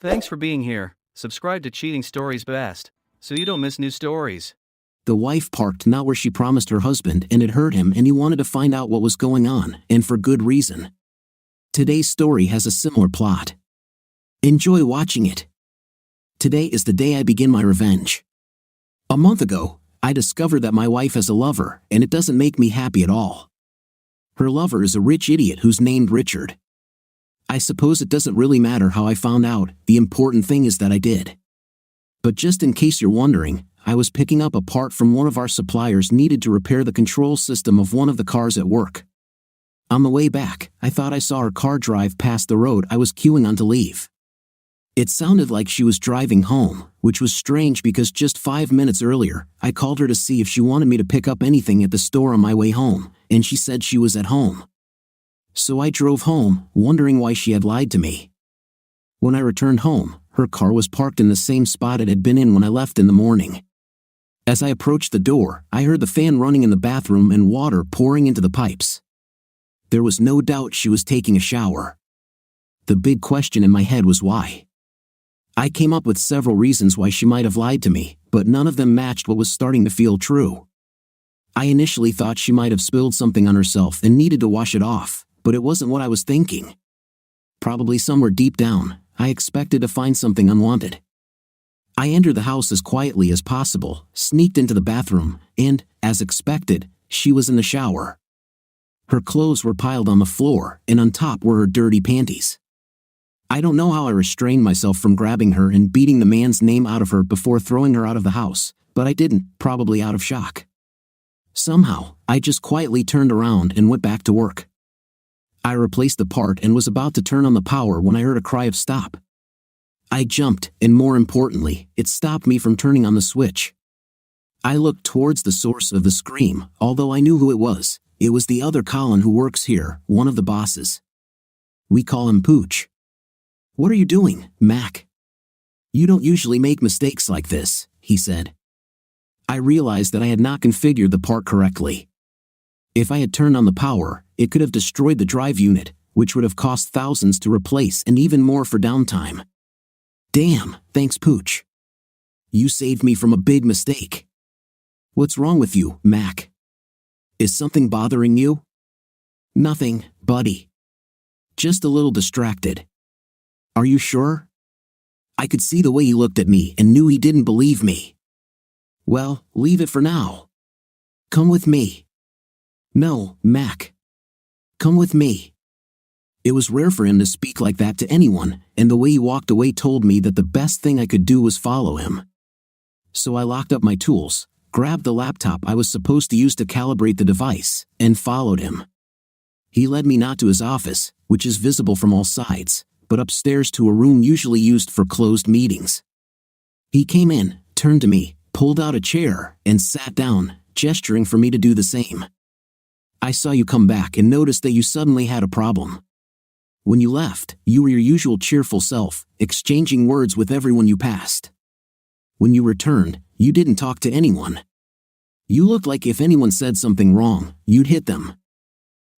Thanks for being here. Subscribe to Cheating Stories Best, so you don't miss new stories. The wife parked not where she promised her husband, and it hurt him, and he wanted to find out what was going on, and for good reason. Today's story has a similar plot. Enjoy watching it. Today is the day I begin my revenge. A month ago, I discovered that my wife has a lover, and it doesn't make me happy at all. Her lover is a rich idiot who's named Richard. I suppose it doesn't really matter how I found out, the important thing is that I did. But just in case you're wondering, I was picking up a part from one of our suppliers needed to repair the control system of one of the cars at work. On the way back, I thought I saw her car drive past the road I was queuing on to leave. It sounded like she was driving home, which was strange because just 5 minutes earlier, I called her to see if she wanted me to pick up anything at the store on my way home, and she said she was at home. So I drove home, wondering why she had lied to me. When I returned home, her car was parked in the same spot it had been in when I left in the morning. As I approached the door, I heard the fan running in the bathroom and water pouring into the pipes. There was no doubt she was taking a shower. The big question in my head was why. I came up with several reasons why she might have lied to me, but none of them matched what was starting to feel true. I initially thought she might have spilled something on herself and needed to wash it off, but it wasn't what I was thinking. Probably somewhere deep down, I expected to find something unwanted. I entered the house as quietly as possible, sneaked into the bathroom, and, as expected, she was in the shower. Her clothes were piled on the floor, and on top were her dirty panties. I don't know how I restrained myself from grabbing her and beating the man's name out of her before throwing her out of the house, but I didn't, probably out of shock. Somehow, I just quietly turned around and went back to work. I replaced the part and was about to turn on the power when I heard a cry of stop. I jumped, and more importantly, it stopped me from turning on the switch. I looked towards the source of the scream, although I knew who it was. It was the other Colin who works here, one of the bosses. We call him Pooch. "What are you doing, Mac? You don't usually make mistakes like this," he said. I realized that I had not configured the part correctly. If I had turned on the power, it could have destroyed the drive unit, which would have cost thousands to replace and even more for downtime. Damn, thanks Pooch. You saved me from a big mistake. What's wrong with you, Mac? Is something bothering you? Nothing, buddy. Just a little distracted. Are you sure? I could see the way he looked at me and knew he didn't believe me. Well, leave it for now. Come with me. No, Mac. Come with me. It was rare for him to speak like that to anyone, and the way he walked away told me that the best thing I could do was follow him. So I locked up my tools, grabbed the laptop I was supposed to use to calibrate the device, and followed him. He led me not to his office, which is visible from all sides, but upstairs to a room usually used for closed meetings. He came in, turned to me, pulled out a chair, and sat down, gesturing for me to do the same. I saw you come back and noticed that you suddenly had a problem. When you left, you were your usual cheerful self, exchanging words with everyone you passed. When you returned, you didn't talk to anyone. You looked like if anyone said something wrong, you'd hit them.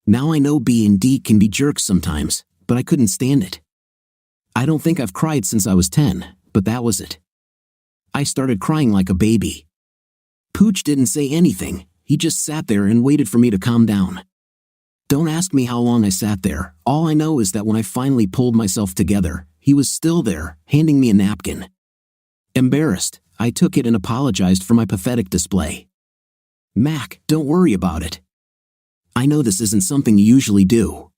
Now I know B and D can be jerks sometimes, but I couldn't stand it. I don't think I've cried since I was 10, but that was it. I started crying like a baby. Pooch didn't say anything, he just sat there and waited for me to calm down. Don't ask me how long I sat there, all I know is that when I finally pulled myself together, he was still there, handing me a napkin. Embarrassed, I took it and apologized for my pathetic display. Mac, don't worry about it. I know this isn't something you usually do.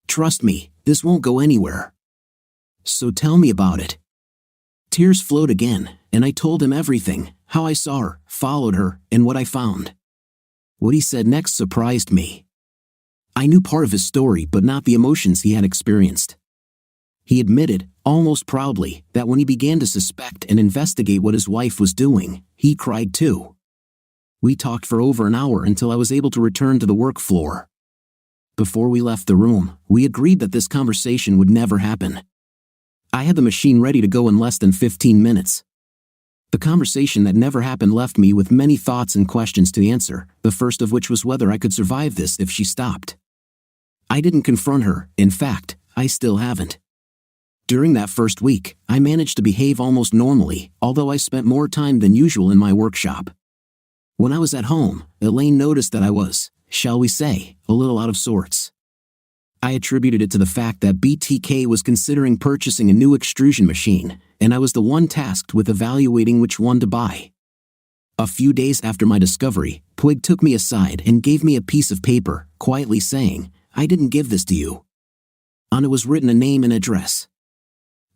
Trust me, this won't go anywhere. So tell me about it. Tears flowed again, and I told him everything, how I saw her, followed her, and what I found. What he said next surprised me. I knew part of his story but not the emotions he had experienced. He admitted, almost proudly, that when he began to suspect and investigate what his wife was doing, he cried too. We talked for over an hour until I was able to return to the work floor. Before we left the room, we agreed that this conversation would never happen. I had the machine ready to go in less than 15 minutes. The conversation that never happened left me with many thoughts and questions to answer, the first of which was whether I could survive this if she stopped. I didn't confront her, in fact, I still haven't. During that first week, I managed to behave almost normally, although I spent more time than usual in my workshop. When I was at home, Elaine noticed that I was, shall we say, a little out of sorts. I attributed it to the fact that BTK was considering purchasing a new extrusion machine, and I was the one tasked with evaluating which one to buy. A few days after my discovery, Puig took me aside and gave me a piece of paper, quietly saying, "I didn't give this to you." On it was written a name and address.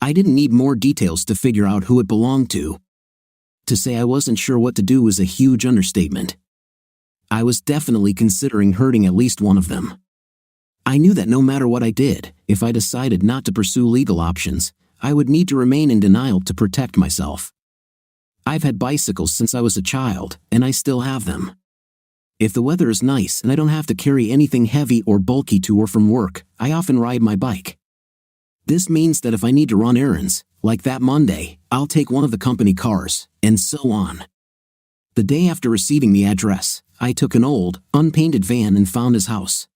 I didn't need more details to figure out who it belonged to. To say I wasn't sure what to do was a huge understatement. I was definitely considering hurting at least one of them. I knew that no matter what I did, if I decided not to pursue legal options, I would need to remain in denial to protect myself. I've had bicycles since I was a child, and I still have them. If the weather is nice and I don't have to carry anything heavy or bulky to or from work, I often ride my bike. This means that if I need to run errands, like that Monday, I'll take one of the company cars, and so on. The day after receiving the address, I took an old, unpainted van and found his house.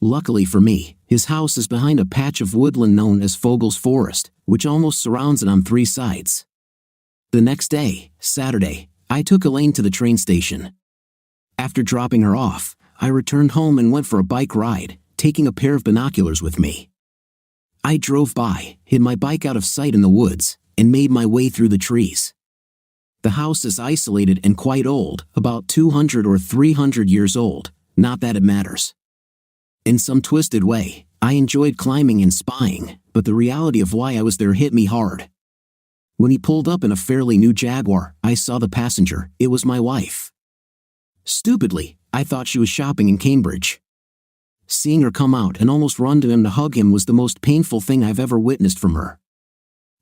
Luckily for me, his house is behind a patch of woodland known as Fogel's Forest, which almost surrounds it on 3 sides. The next day, Saturday, I took Elaine to the train station. After dropping her off, I returned home and went for a bike ride, taking a pair of binoculars with me. I drove by, hid my bike out of sight in the woods, and made my way through the trees. The house is isolated and quite old, about 200 or 300 years old, not that it matters. In some twisted way, I enjoyed climbing and spying, but the reality of why I was there hit me hard. When he pulled up in a fairly new Jaguar, I saw the passenger. It was my wife. Stupidly, I thought she was shopping in Cambridge. Seeing her come out and almost run to him to hug him was the most painful thing I've ever witnessed from her.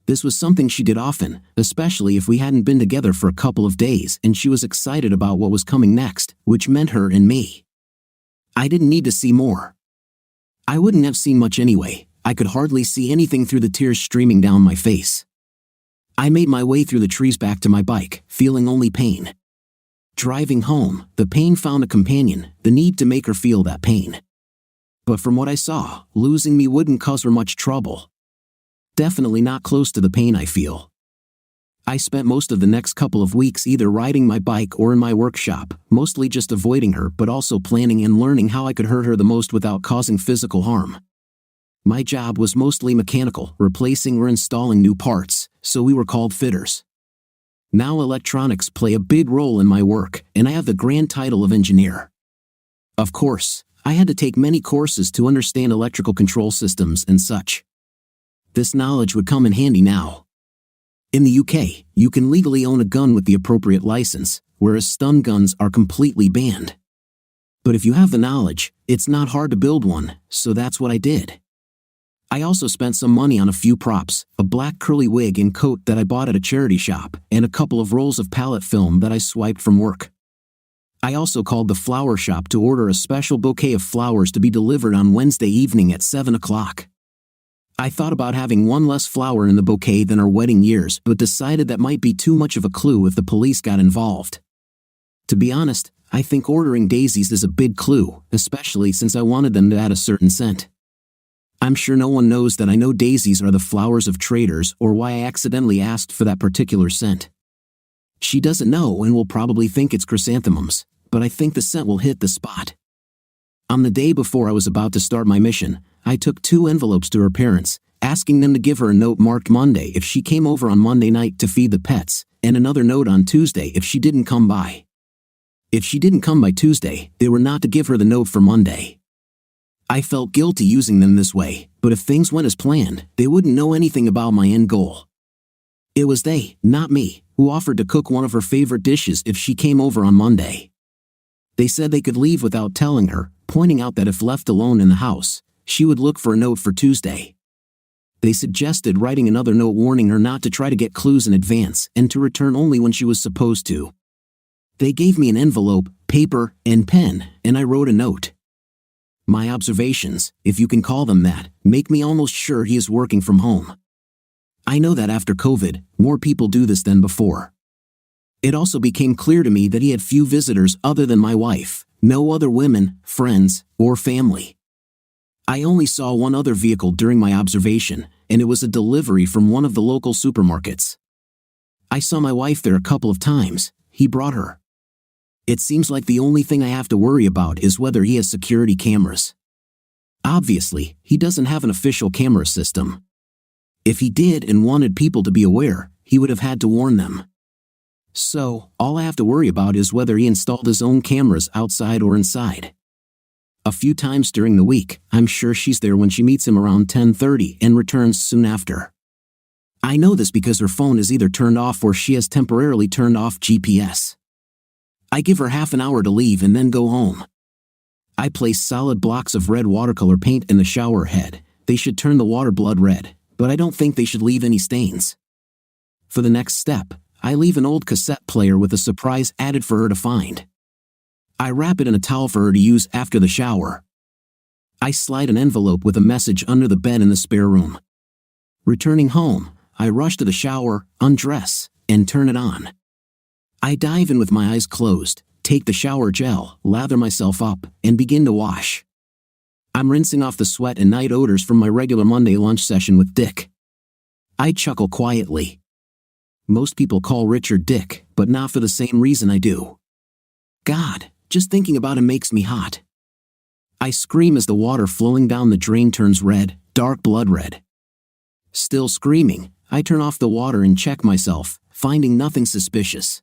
This was something she did often, especially if we hadn't been together for a couple of days and she was excited about what was coming next, which meant her and me. I didn't need to see more. I wouldn't have seen much anyway. I could hardly see anything through the tears streaming down my face. I made my way through the trees back to my bike, feeling only pain. Driving home, the pain found a companion, the need to make her feel that pain. But from what I saw, losing me wouldn't cause her much trouble. Definitely not close to the pain I feel. I spent most of the next couple of weeks either riding my bike or in my workshop, mostly just avoiding her but also planning and learning how I could hurt her the most without causing physical harm. My job was mostly mechanical, replacing or installing new parts, so we were called fitters. Now electronics play a big role in my work, and I have the grand title of engineer. Of course, I had to take many courses to understand electrical control systems and such. This knowledge would come in handy now. In the UK, you can legally own a gun with the appropriate license, whereas stun guns are completely banned. But if you have the knowledge, it's not hard to build one, so that's what I did. I also spent some money on a few props, a black curly wig and coat that I bought at a charity shop, and a couple of rolls of palette film that I swiped from work. I also called the flower shop to order a special bouquet of flowers to be delivered on Wednesday evening at 7 o'clock. I thought about having one less flower in the bouquet than our wedding years, but decided that might be too much of a clue if the police got involved. To be honest, I think ordering daisies is a big clue, especially since I wanted them to add a certain scent. I'm sure no one knows that I know daisies are the flowers of traitors or why I accidentally asked for that particular scent. She doesn't know and will probably think it's chrysanthemums, but I think the scent will hit the spot. On the day before I was about to start my mission, I took 2 envelopes to her parents, asking them to give her a note marked Monday if she came over on Monday night to feed the pets, and another note on Tuesday if she didn't come by. If she didn't come by Tuesday, they were not to give her the note for Monday. I felt guilty using them this way, but if things went as planned, they wouldn't know anything about my end goal. It was they, not me, who offered to cook one of her favorite dishes if she came over on Monday. They said they could leave without telling her, pointing out that if left alone in the house, she would look for a note for Tuesday. They suggested writing another note warning her not to try to get clues in advance and to return only when she was supposed to. They gave me an envelope, paper, and pen, and I wrote a note. My observations, if you can call them that, make me almost sure he is working from home. I know that after COVID, more people do this than before. It also became clear to me that he had few visitors other than my wife, no other women, friends, or family. I only saw one other vehicle during my observation, and it was a delivery from one of the local supermarkets. I saw my wife there a couple of times. He brought her. It seems like the only thing I have to worry about is whether he has security cameras. Obviously, he doesn't have an official camera system. If he did and wanted people to be aware, he would have had to warn them. So, all I have to worry about is whether he installed his own cameras outside or inside. A few times during the week, I'm sure she's there when she meets him around 10:30 and returns soon after. I know this because her phone is either turned off or she has temporarily turned off GPS. I give her half an hour to leave and then go home. I place solid blocks of red watercolor paint in the shower head. They should turn the water blood red, but I don't think they should leave any stains. For the next step, I leave an old cassette player with a surprise added for her to find. I wrap it in a towel for her to use after the shower. I slide an envelope with a message under the bed in the spare room. Returning home, I rush to the shower, undress, and turn it on. I dive in with my eyes closed, take the shower gel, lather myself up, and begin to wash. I'm rinsing off the sweat and night odors from my regular Monday lunch session with Dick. I chuckle quietly. Most people call Richard Dick, but not for the same reason I do. God, just thinking about him makes me hot. I scream as the water flowing down the drain turns red, dark blood red. Still screaming, I turn off the water and check myself, finding nothing suspicious.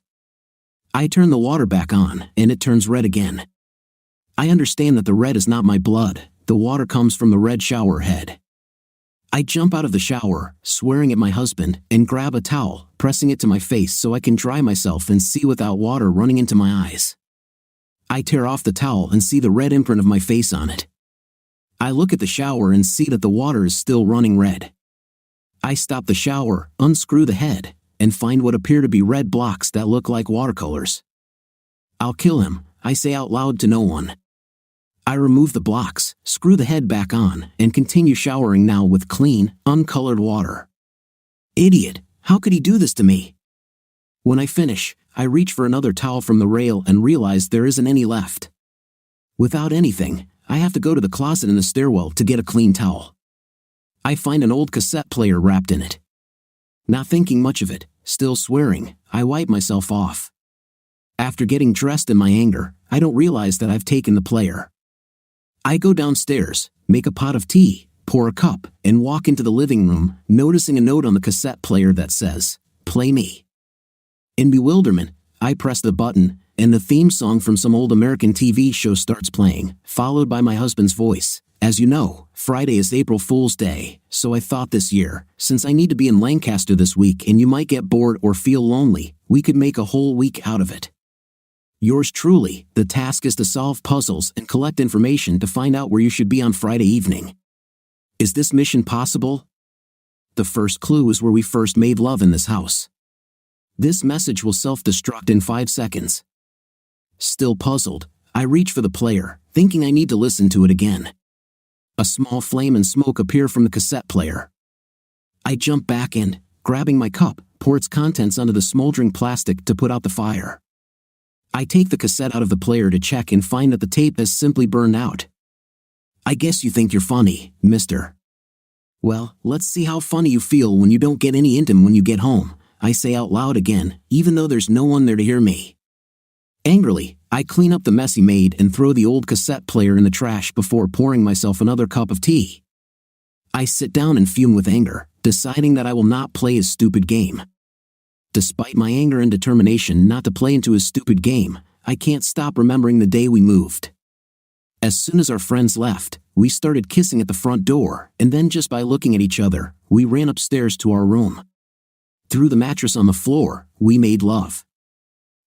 I turn the water back on, and it turns red again. I understand that the red is not my blood, the water comes from the red shower head. I jump out of the shower, swearing at my husband, and grab a towel, pressing it to my face so I can dry myself and see without water running into my eyes. I tear off the towel and see the red imprint of my face on it. I look at the shower and see that the water is still running red. I stop the shower, unscrew the head, and find what appear to be red blocks that look like watercolors. I'll kill him, I say out loud to no one. I remove the blocks, screw the head back on, and continue showering now with clean, uncolored water. Idiot, how could he do this to me? When I finish, I reach for another towel from the rail and realize there isn't any left. Without anything, I have to go to the closet in the stairwell to get a clean towel. I find an old cassette player wrapped in it. Not thinking much of it, still swearing, I wipe myself off. After getting dressed in my anger, I don't realize that I've taken the player. I go downstairs, make a pot of tea, pour a cup, and walk into the living room, noticing a note on the cassette player that says, "Play me." In bewilderment, I press the button, and the theme song from some old American TV show starts playing, followed by my husband's voice. As you know, Friday is April Fool's Day, so I thought this year, since I need to be in Lancaster this week and you might get bored or feel lonely, we could make a whole week out of it. Yours truly, the task is to solve puzzles and collect information to find out where you should be on Friday evening. Is this mission possible? The first clue is where we first made love in this house. This message will self-destruct in 5 seconds. Still puzzled, I reach for the player, thinking I need to listen to it again. A small flame and smoke appear from the cassette player. I jump back and, grabbing my cup, pour its contents onto the smoldering plastic to put out the fire. I take the cassette out of the player to check and find that the tape has simply burned out. I guess you think you're funny, mister. Well, let's see how funny you feel when you don't get any intim when you get home, I say out loud again, even though there's no one there to hear me. Angrily, I clean up the mess he made and throw the old cassette player in the trash before pouring myself another cup of tea. I sit down and fume with anger, deciding that I will not play his stupid game. Despite my anger and determination not to play into his stupid game, I can't stop remembering the day we moved. As soon as our friends left, we started kissing at the front door, and then just by looking at each other, we ran upstairs to our room. Threw the mattress on the floor, we made love.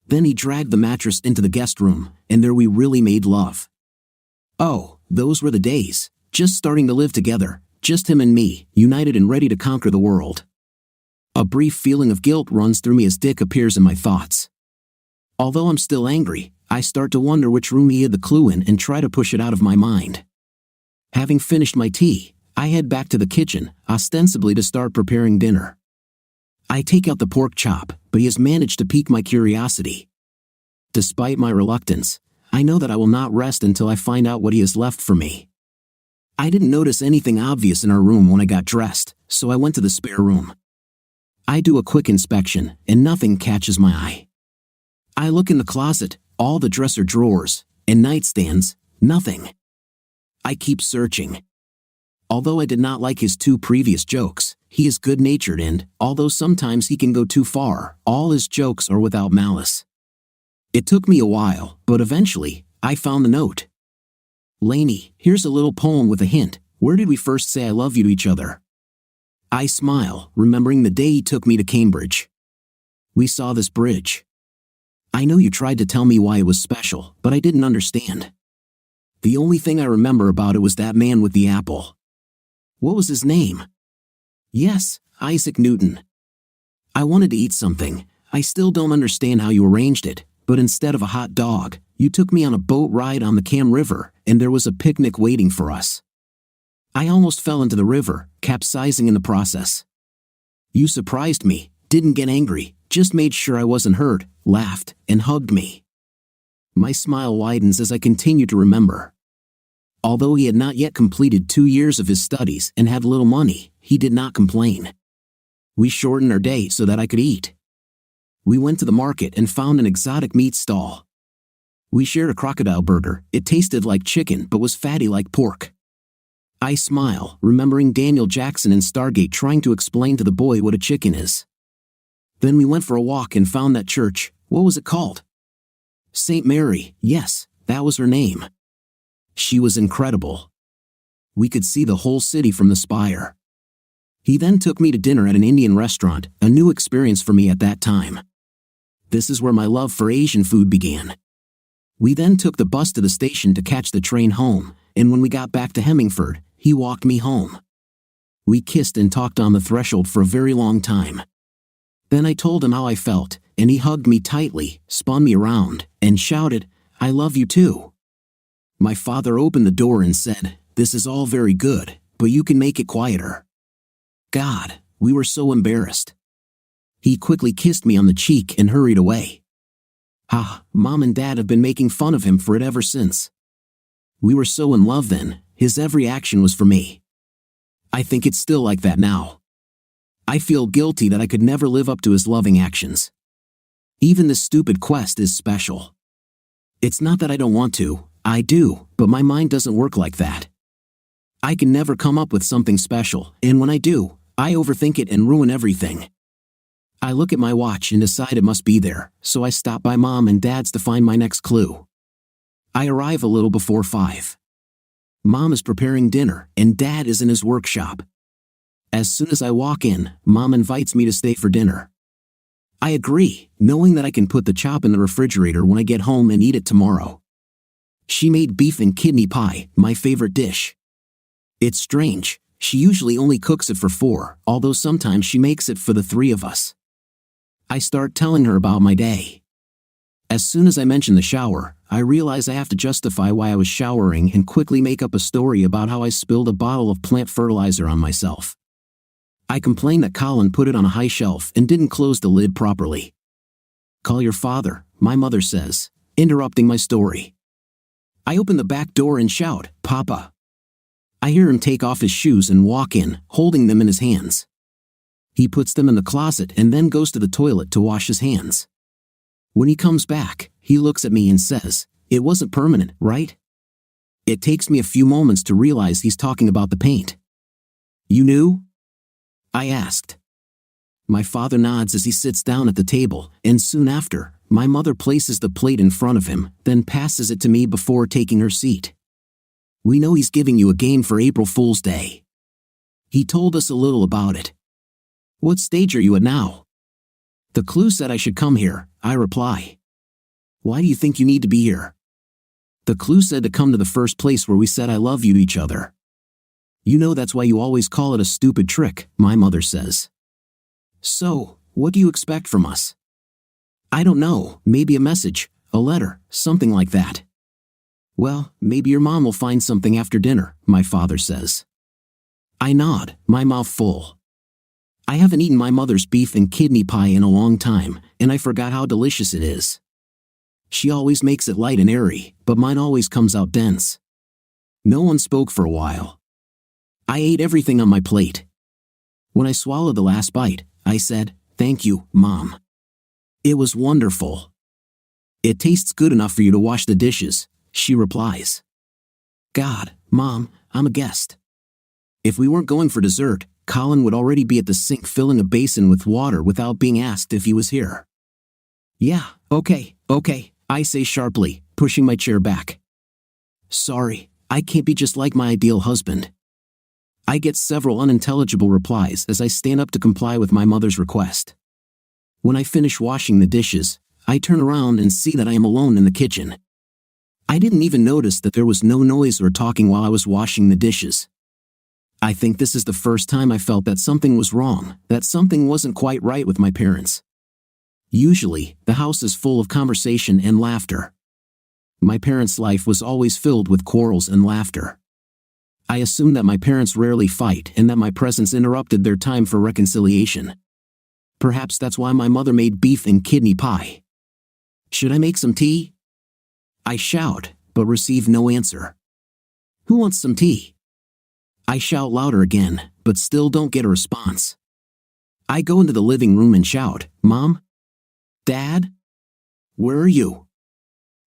Then he dragged the mattress into the guest room, and there we really made love. Oh, those were the days, just starting to live together, just him and me, united and ready to conquer the world. A brief feeling of guilt runs through me as Dick appears in my thoughts. Although I'm still angry, I start to wonder which room he hid the clue in and try to push it out of my mind. Having finished my tea, I head back to the kitchen, ostensibly to start preparing dinner. I take out the pork chop, but he has managed to pique my curiosity. Despite my reluctance, I know that I will not rest until I find out what he has left for me. I didn't notice anything obvious in our room when I got dressed, so I went to the spare room. I do a quick inspection, and nothing catches my eye. I look in the closet, all the dresser drawers, and nightstands, nothing. I keep searching. Although I did not like his 2 previous jokes, he is good-natured and, although sometimes he can go too far, all his jokes are without malice. It took me a while, but eventually, I found the note. "Lainey, here's a little poem with a hint. Where did we first say I love you to each other?" I smile, remembering the day he took me to Cambridge. We saw this bridge. I know you tried to tell me why it was special, but I didn't understand. The only thing I remember about it was that man with the apple. What was his name? Yes, Isaac Newton. I wanted to eat something. I still don't understand how you arranged it, but instead of a hot dog, you took me on a boat ride on the Cam River, and there was a picnic waiting for us. I almost fell into the river, capsizing in the process. You surprised me, didn't get angry, just made sure I wasn't hurt, laughed, and hugged me. My smile widens as I continue to remember. Although he had not yet completed 2 years of his studies and had little money, he did not complain. We shortened our day so that I could eat. We went to the market and found an exotic meat stall. We shared a crocodile burger. It tasted like chicken but was fatty like pork. I smile, remembering Daniel Jackson in Stargate trying to explain to the boy what a chicken is. Then we went for a walk and found that church. What was it called? St. Mary, yes, that was her name. She was incredible. We could see the whole city from the spire. He then took me to dinner at an Indian restaurant, a new experience for me at that time. This is where my love for Asian food began. We then took the bus to the station to catch the train home, and when we got back to Hemmingford, he walked me home. We kissed and talked on the threshold for a very long time. Then I told him how I felt, and he hugged me tightly, spun me around, and shouted, "I love you too." My father opened the door and said, "This is all very good, but you can make it quieter." God, we were so embarrassed. He quickly kissed me on the cheek and hurried away. Mom and Dad have been making fun of him for it ever since. We were so in love then, his every action was for me. I think it's still like that now. I feel guilty that I could never live up to his loving actions. Even this stupid quest is special. It's not that I don't want to, I do, but my mind doesn't work like that. I can never come up with something special, and when I do, I overthink it and ruin everything. I look at my watch and decide it must be there, so I stop by Mom and Dad's to find my next clue. I arrive a little before 5. Mom is preparing dinner, and Dad is in his workshop. As soon as I walk in, Mom invites me to stay for dinner. I agree, knowing that I can put the chop in the refrigerator when I get home and eat it tomorrow. She made beef and kidney pie, my favorite dish. It's strange, she usually only cooks it for 4, although sometimes she makes it for the 3 of us. I start telling her about my day. As soon as I mention the shower, I realize I have to justify why I was showering and quickly make up a story about how I spilled a bottle of plant fertilizer on myself. I complain that Colin put it on a high shelf and didn't close the lid properly. "Call your father," my mother says, interrupting my story. I open the back door and shout, "Papa." I hear him take off his shoes and walk in, holding them in his hands. He puts them in the closet and then goes to the toilet to wash his hands. When he comes back, he looks at me and says, "It wasn't permanent, right?" It takes me a few moments to realize he's talking about the paint. "You knew?" I asked. My father nods as he sits down at the table, and soon after, my mother places the plate in front of him, then passes it to me before taking her seat. "We know he's giving you a game for April Fool's Day. He told us a little about it. What stage are you at now?" "The clue said I should come here," I reply. "Why do you think you need to be here?" "The clue said to come to the first place where we said I love you to each other." "You know that's why you always call it a stupid trick," my mother says. "So, what do you expect from us?" "I don't know, maybe a message, a letter, something like that." "Well, maybe your mom will find something after dinner," my father says. I nod, my mouth full. I haven't eaten my mother's beef and kidney pie in a long time, and I forgot how delicious it is. She always makes it light and airy, but mine always comes out dense. No one spoke for a while. I ate everything on my plate. When I swallowed the last bite, I said, "Thank you, Mom. It was wonderful." "It tastes good enough for you to wash the dishes," she replies. God, Mom, I'm a guest. If we weren't going for dessert, Colin would already be at the sink filling a basin with water without being asked if he was here. "Yeah, okay, I say sharply, pushing my chair back. "Sorry, I can't be just like my ideal husband." I get several unintelligible replies as I stand up to comply with my mother's request. When I finish washing the dishes, I turn around and see that I am alone in the kitchen. I didn't even notice that there was no noise or talking while I was washing the dishes. I think this is the first time I felt that something was wrong, that something wasn't quite right with my parents. Usually, the house is full of conversation and laughter. My parents' life was always filled with quarrels and laughter. I assumed that my parents rarely fight and that my presence interrupted their time for reconciliation. Perhaps that's why my mother made beef and kidney pie. "Should I make some tea?" I shout, but receive no answer. "Who wants some tea?" I shout louder again, but still don't get a response. I go into the living room and shout, "Mom? Dad? Where are you?"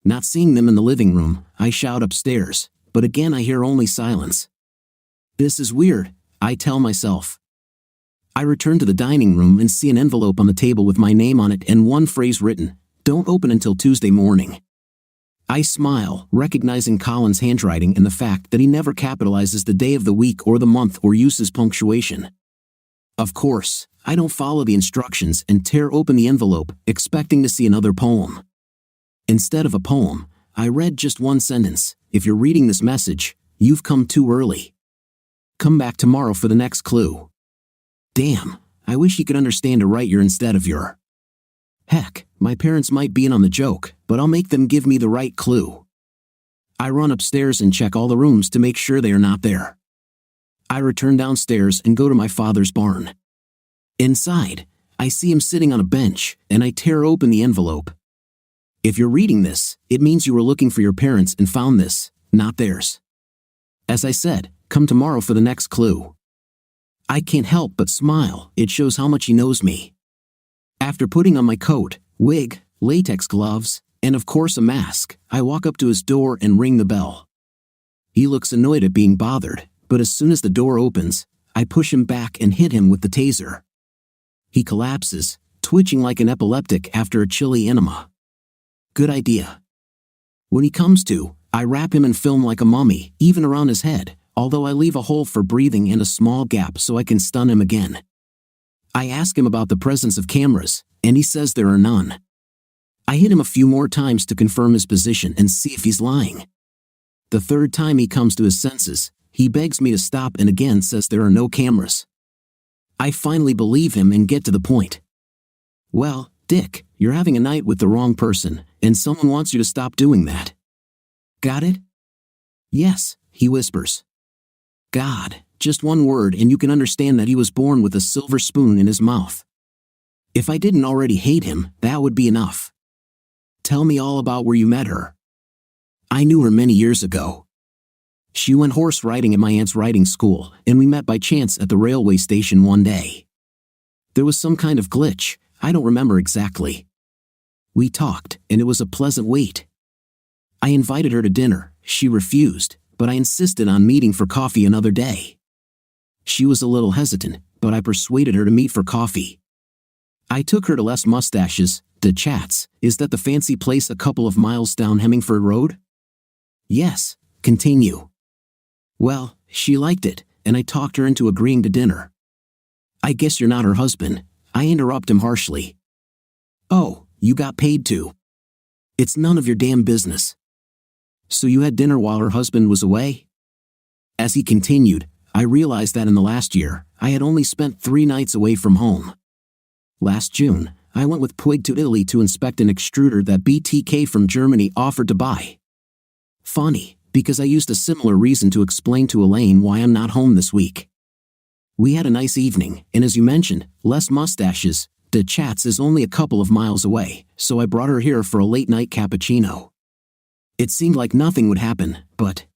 Not seeing them in the living room, I shout upstairs, but again I hear only silence. This is weird, I tell myself. I return to the dining room and see an envelope on the table with my name on it and one phrase written, "Don't open until Tuesday morning." I smile, recognizing Colin's handwriting and the fact that he never capitalizes the day of the week or the month or uses punctuation. Of course, I don't follow the instructions and tear open the envelope, expecting to see another poem. Instead of a poem, I read just one sentence: "If you're reading this message, you've come too early. Come back tomorrow for the next clue." Damn, I wish he could understand to write your instead of your. Heck, my parents might be in on the joke, but I'll make them give me the right clue. I run upstairs and check all the rooms to make sure they are not there. I return downstairs and go to my father's barn. Inside, I see him sitting on a bench, and I tear open the envelope. If you're reading this, it means you were looking for your parents and found this, not theirs. As I said, come tomorrow for the next clue. I can't help but smile, it shows how much he knows me. After putting on my coat, wig, latex gloves, and of course a mask, I walk up to his door and ring the bell. He looks annoyed at being bothered, but as soon as the door opens, I push him back and hit him with the taser. He collapses, twitching like an epileptic after a chilly enema. Good idea. When he comes to, I wrap him in film like a mummy, even around his head, although I leave a hole for breathing and a small gap so I can stun him again. I ask him about the presence of cameras, and he says there are none. I hit him a few more times to confirm his position and see if he's lying. The third time he comes to his senses, he begs me to stop and again says there are no cameras. I finally believe him and get to the point. "Well, Dick, you're having a night with the wrong person, and someone wants you to stop doing that. Got it?" "Yes," he whispers. God, just one word and you can understand that he was born with a silver spoon in his mouth. If I didn't already hate him, that would be enough. "Tell me all about where you met her." "I knew her many years ago. She went horse riding at my aunt's riding school, and we met by chance at the railway station one day. There was some kind of glitch, I don't remember exactly. We talked, and it was a pleasant wait. I invited her to dinner, she refused, but I insisted on meeting for coffee another day. She was a little hesitant, but I persuaded her to meet for coffee. I took her to Les Mustaches, de Chats. Is that the fancy place a couple of miles down Hemmingford Road?" "Yes, continue." "Well, she liked it, and I talked her into agreeing to dinner." "I guess you're not her husband," I interrupt him harshly. "Oh, you got paid to." "It's none of your damn business." "So you had dinner while her husband was away?" As he continued, I realized that in the last year, I had only spent 3 nights away from home. Last June, I went with Puig to Italy to inspect an extruder that BTK from Germany offered to buy. Funny, because I used a similar reason to explain to Elaine why I'm not home this week. We had a nice evening, and as you mentioned, Les Mustaches, de Chats is only a couple of miles away, so I brought her here for a late-night cappuccino. It seemed like nothing would happen, but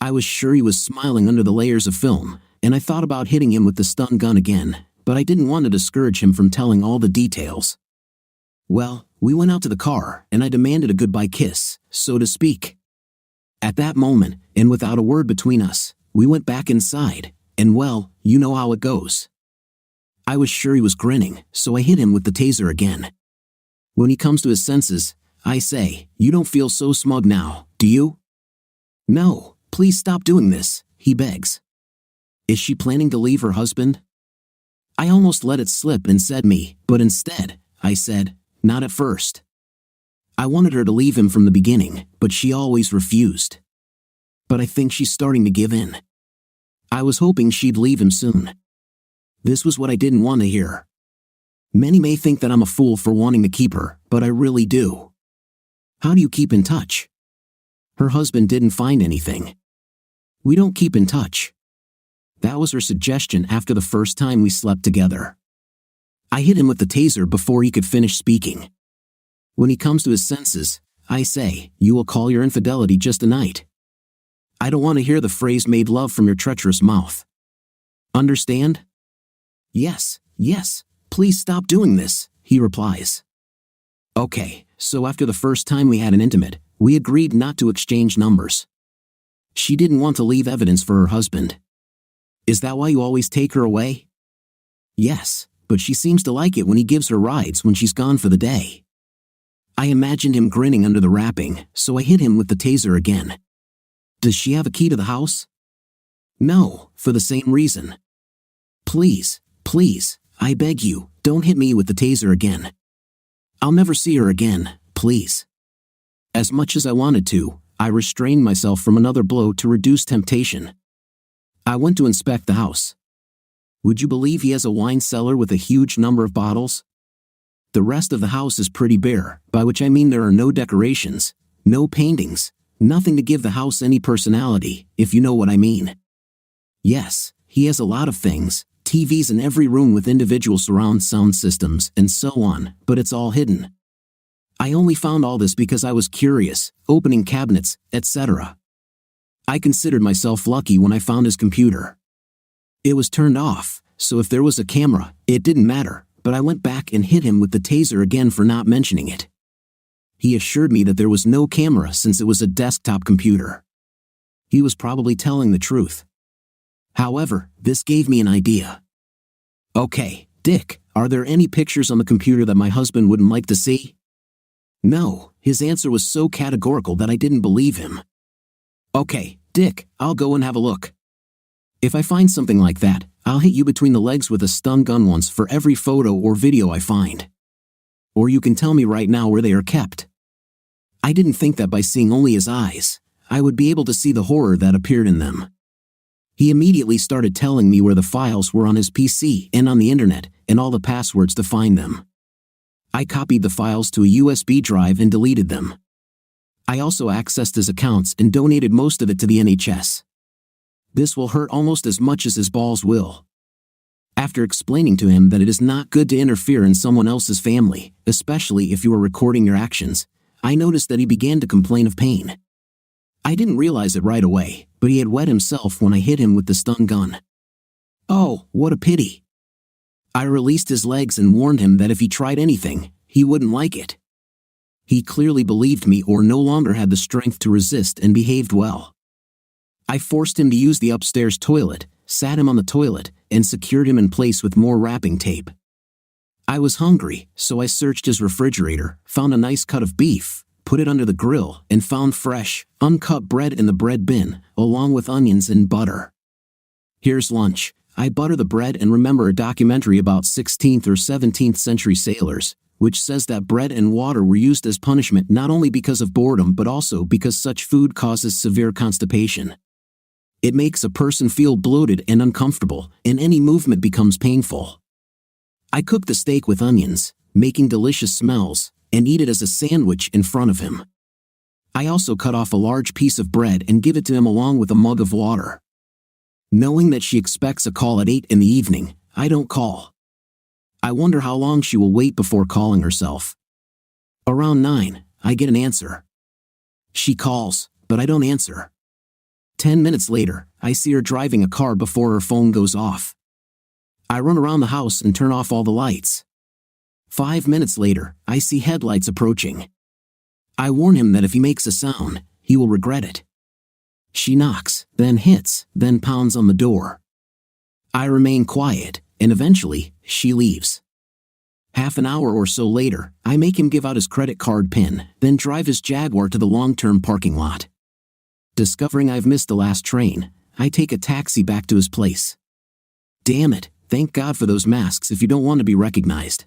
I was sure he was smiling under the layers of film, and I thought about hitting him with the stun gun again, but I didn't want to discourage him from telling all the details. Well, we went out to the car, and I demanded a goodbye kiss, so to speak. At that moment, and without a word between us, we went back inside, and well, you know how it goes. I was sure he was grinning, so I hit him with the taser again. When he comes to his senses, I say, "You don't feel so smug now, do you?" "No, please stop doing this," he begs. Is she planning to leave her husband? I almost let it slip and said me, but instead, I said, "Not at first." I wanted her to leave him from the beginning, but she always refused. But I think she's starting to give in. I was hoping she'd leave him soon. This was what I didn't want to hear. Many may think that I'm a fool for wanting to keep her, but I really do. How do you keep in touch? Her husband didn't find anything. We don't keep in touch. That was her suggestion after the first time we slept together. I hit him with the taser before he could finish speaking. When he comes to his senses, I say, "You will call your infidelity just a night." I don't want to hear the phrase "made love" from your treacherous mouth. Understand? Yes, please stop doing this, he replies. Okay, so after the first time we had an intimate, we agreed not to exchange numbers. She didn't want to leave evidence for her husband. Is that why you always take her away? Yes, but she seems to like it when he gives her rides when she's gone for the day. I imagined him grinning under the wrapping, so I hit him with the taser again. Does she have a key to the house? No, for the same reason. Please, I beg you, don't hit me with the taser again. I'll never see her again, please. As much as I wanted to, I restrained myself from another blow to reduce temptation. I went to inspect the house. Would you believe he has a wine cellar with a huge number of bottles? The rest of the house is pretty bare, by which I mean there are no decorations, no paintings, nothing to give the house any personality, if you know what I mean. Yes, he has a lot of things, TVs in every room with individual surround sound systems and so on, but it's all hidden. I only found all this because I was curious, opening cabinets, etc. I considered myself lucky when I found his computer. It was turned off, so if there was a camera, it didn't matter, but I went back and hit him with the taser again for not mentioning it. He assured me that there was no camera since it was a desktop computer. He was probably telling the truth. However, this gave me an idea. Okay, Dick, are there any pictures on the computer that my husband wouldn't like to see? No, his answer was so categorical that I didn't believe him. Okay, Dick, I'll go and have a look. If I find something like that, I'll hit you between the legs with a stun gun once for every photo or video I find. Or you can tell me right now where they are kept. I didn't think that by seeing only his eyes, I would be able to see the horror that appeared in them. He immediately started telling me where the files were on his PC and on the internet, and all the passwords to find them. I copied the files to a USB drive and deleted them. I also accessed his accounts and donated most of it to the NHS. This will hurt almost as much as his balls will. After explaining to him that it is not good to interfere in someone else's family, especially if you are recording your actions, I noticed that he began to complain of pain. I didn't realize it right away, but he had wet himself when I hit him with the stun gun. Oh, what a pity. I released his legs and warned him that if he tried anything, he wouldn't like it. He clearly believed me or no longer had the strength to resist and behaved well. I forced him to use the upstairs toilet, sat him on the toilet, and secured him in place with more wrapping tape. I was hungry, so I searched his refrigerator, found a nice cut of beef, put it under the grill, and found fresh, uncut bread in the bread bin, along with onions and butter. Here's lunch. I butter the bread and remember a documentary about 16th or 17th century sailors, which says that bread and water were used as punishment not only because of boredom but also because such food causes severe constipation. It makes a person feel bloated and uncomfortable, and any movement becomes painful. I cook the steak with onions, making delicious smells, and eat it as a sandwich in front of him. I also cut off a large piece of bread and give it to him along with a mug of water. Knowing that she expects a call at 8 in the evening, I don't call. I wonder how long she will wait before calling herself. Around 9, I get an answer. She calls, but I don't answer. 10 minutes later, I see her driving a car before her phone goes off. I run around the house and turn off all the lights. 5 minutes later, I see headlights approaching. I warn him that if he makes a sound, he will regret it. She knocks, then hits, then pounds on the door. I remain quiet, and eventually, she leaves. Half an hour or so later, I make him give out his credit card PIN, then drive his Jaguar to the long-term parking lot. Discovering I've missed the last train, I take a taxi back to his place. Damn it, thank God for those masks if you don't want to be recognized.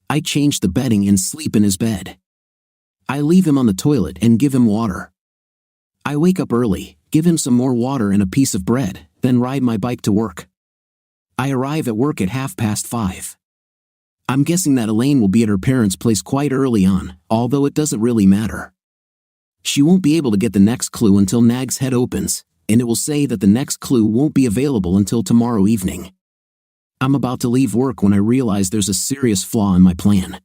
I change the bedding and sleep in his bed. I leave him on the toilet and give him water. I wake up early, give him some more water and a piece of bread, then ride my bike to work. I arrive at work at 5:30. I'm guessing that Elaine will be at her parents' place quite early on, although it doesn't really matter. She won't be able to get the next clue until Nag's head opens, and it will say that the next clue won't be available until tomorrow evening. I'm about to leave work when I realize there's a serious flaw in my plan.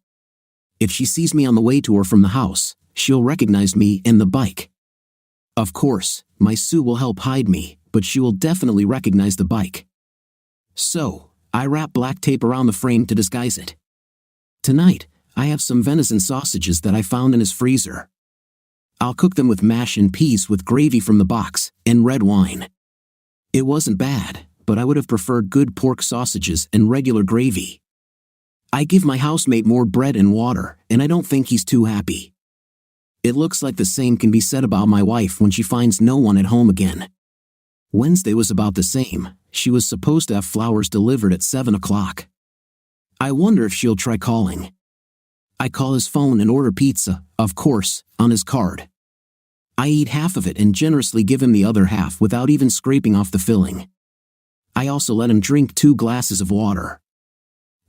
If she sees me on the way to her from the house, she'll recognize me and the bike. Of course, my suit will help hide me, but she will definitely recognize the bike. So, I wrap black tape around the frame to disguise it. Tonight, I have some venison sausages that I found in his freezer. I'll cook them with mash and peas with gravy from the box, and red wine. It wasn't bad, but I would have preferred good pork sausages and regular gravy. I give my housemate more bread and water, and I don't think he's too happy. It looks like the same can be said about my wife when she finds no one at home again. Wednesday was about the same. She was supposed to have flowers delivered at 7 o'clock. I wonder if she'll try calling. I call his phone and order pizza, of course, on his card. I eat half of it and generously give him the other half without even scraping off the filling. I also let him drink 2 glasses of water.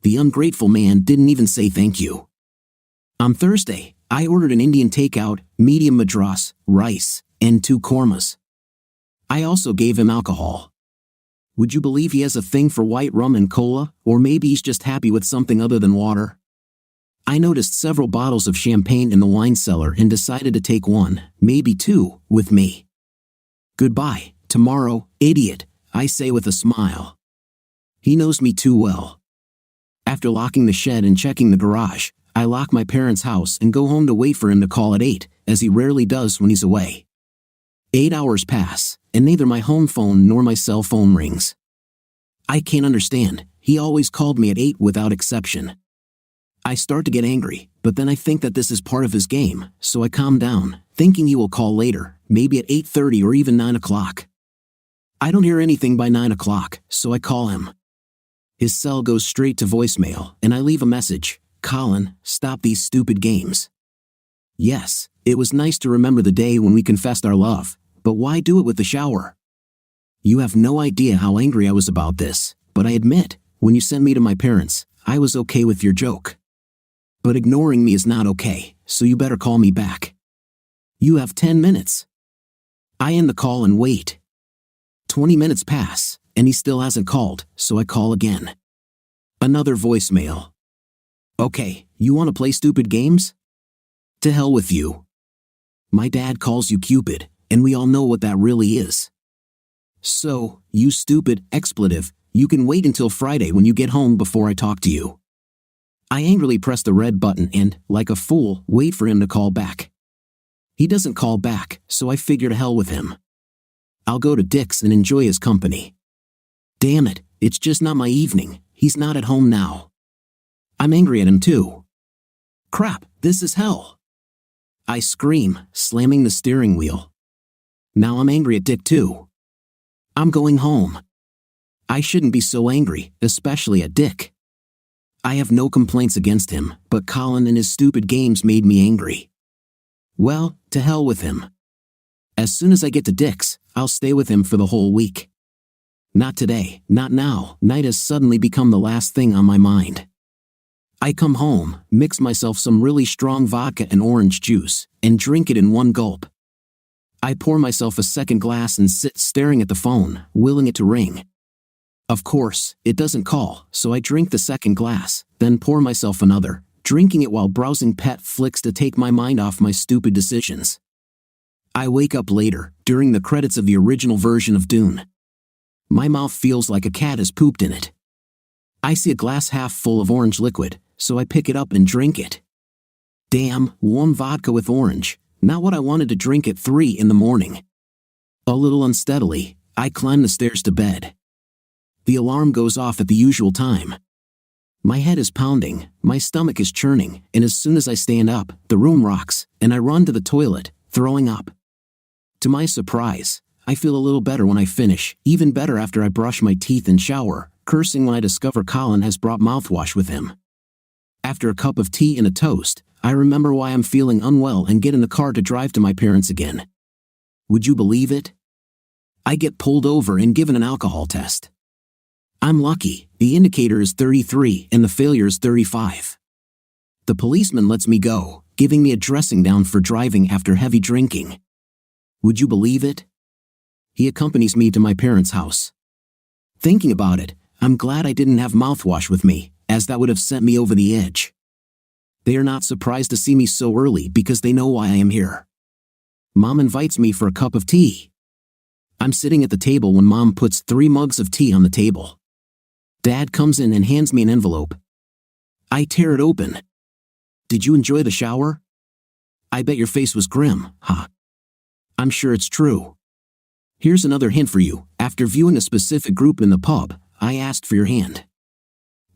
The ungrateful man didn't even say thank you. On Thursday, I ordered an Indian takeout, medium madras, rice, and 2 kormas. I also gave him alcohol. Would you believe he has a thing for white rum and cola, or maybe he's just happy with something other than water? I noticed several bottles of champagne in the wine cellar and decided to take 1, maybe 2, with me. Goodbye, tomorrow, idiot, I say with a smile. He knows me too well. After locking the shed and checking the garage, I lock my parents' house and go home to wait for him to call at 8, as he rarely does when he's away. 8 hours pass, and neither my home phone nor my cell phone rings. I can't understand, he always called me at 8 without exception. I start to get angry, but then I think that this is part of his game, so I calm down, thinking he will call later, maybe at 8:30 or even 9 o'clock. I don't hear anything by 9 o'clock, so I call him. His cell goes straight to voicemail, and I leave a message, "Colin, stop these stupid games." Yes, it was nice to remember the day when we confessed our love, but why do it with the shower? You have no idea how angry I was about this, but I admit, when you sent me to my parents, I was okay with your joke. But ignoring me is not okay, so you better call me back. You have 10 minutes. I end the call and wait. 20 minutes pass, and he still hasn't called, so I call again. Another voicemail. Okay, you want to play stupid games? To hell with you. My dad calls you Cupid, and we all know what that really is. So, you stupid expletive, you can wait until Friday when you get home before I talk to you. I angrily press the red button and, like a fool, wait for him to call back. He doesn't call back, so I figure to hell with him. I'll go to Dick's and enjoy his company. Damn it, it's just not my evening, he's not at home now. I'm angry at him too. Crap, this is hell. I scream, slamming the steering wheel. Now I'm angry at Dick too. I'm going home. I shouldn't be so angry, especially at Dick. I have no complaints against him, but Colin and his stupid games made me angry. Well, to hell with him. As soon as I get to Dick's, I'll stay with him for the whole week. Not today, not now, night has suddenly become the last thing on my mind. I come home, mix myself some really strong vodka and orange juice, and drink it in one gulp. I pour myself a second glass and sit staring at the phone, willing it to ring. Of course, it doesn't call, so I drink the second glass, then pour myself another, drinking it while browsing pet flicks to take my mind off my stupid decisions. I wake up later, during the credits of the original version of Dune. My mouth feels like a cat has pooped in it. I see a glass half full of orange liquid, so I pick it up and drink it. Damn, warm vodka with orange, not what I wanted to drink at 3 in the morning. A little unsteadily, I climb the stairs to bed. The alarm goes off at the usual time. My head is pounding, my stomach is churning, and as soon as I stand up, the room rocks, and I run to the toilet, throwing up. To my surprise, I feel a little better when I finish, even better after I brush my teeth and shower, cursing when I discover Colin has brought mouthwash with him. After a cup of tea and a toast, I remember why I'm feeling unwell and get in the car to drive to my parents again. Would you believe it? I get pulled over and given an alcohol test. I'm lucky, the indicator is 33 and the failure is 35. The policeman lets me go, giving me a dressing down for driving after heavy drinking. Would you believe it? He accompanies me to my parents' house. Thinking about it, I'm glad I didn't have mouthwash with me, as that would have sent me over the edge. They are not surprised to see me so early because they know why I am here. Mom invites me for a cup of tea. I'm sitting at the table when Mom puts 3 mugs of tea on the table. Dad comes in and hands me an envelope. I tear it open. Did you enjoy the shower? I bet your face was grim, huh? I'm sure it's true. Here's another hint for you. After viewing a specific group in the pub, I asked for your hand.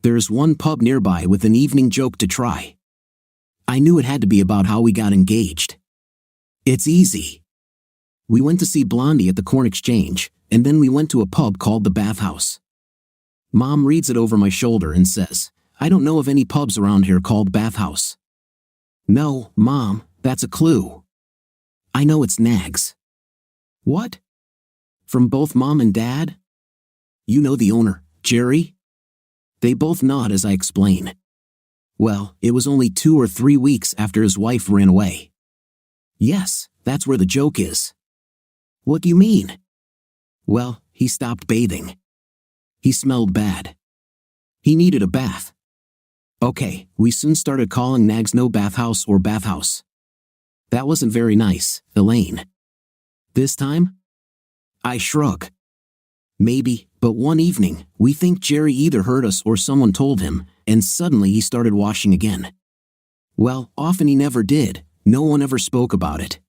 There is one pub nearby with an evening joke to try. I knew it had to be about how we got engaged. It's easy. We went to see Blondie at the Corn Exchange, and then we went to a pub called the Bathhouse. Mom reads it over my shoulder and says, I don't know of any pubs around here called Bathhouse. No, Mom, that's a clue. I know it's Nags. What? From both Mom and Dad? You know the owner, Jerry? They both nod as I explain. Well, it was only 2 or 3 weeks after his wife ran away. Yes, that's where the joke is. What do you mean? Well, he stopped bathing. He smelled bad. He needed a bath. Okay, we soon started calling Nags No Bathhouse or Bathhouse. That wasn't very nice, Elaine. This time? I shrug. Maybe, but one evening, we think Jerry either heard us or someone told him, and suddenly he started washing again. Well, often he never did, no one ever spoke about it.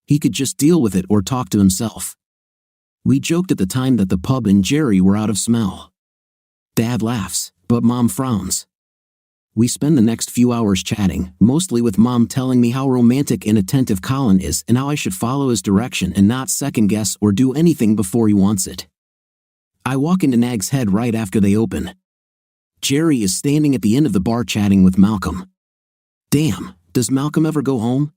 He could just deal with it or talk to himself. We joked at the time that the pub and Jerry were out of smell. Dad laughs, but Mom frowns. We spend the next few hours chatting, mostly with Mom telling me how romantic and attentive Colin is and how I should follow his direction and not second-guess or do anything before he wants it. I walk into Nag's Head right after they open. Jerry is standing at the end of the bar chatting with Malcolm. Damn, does Malcolm ever go home?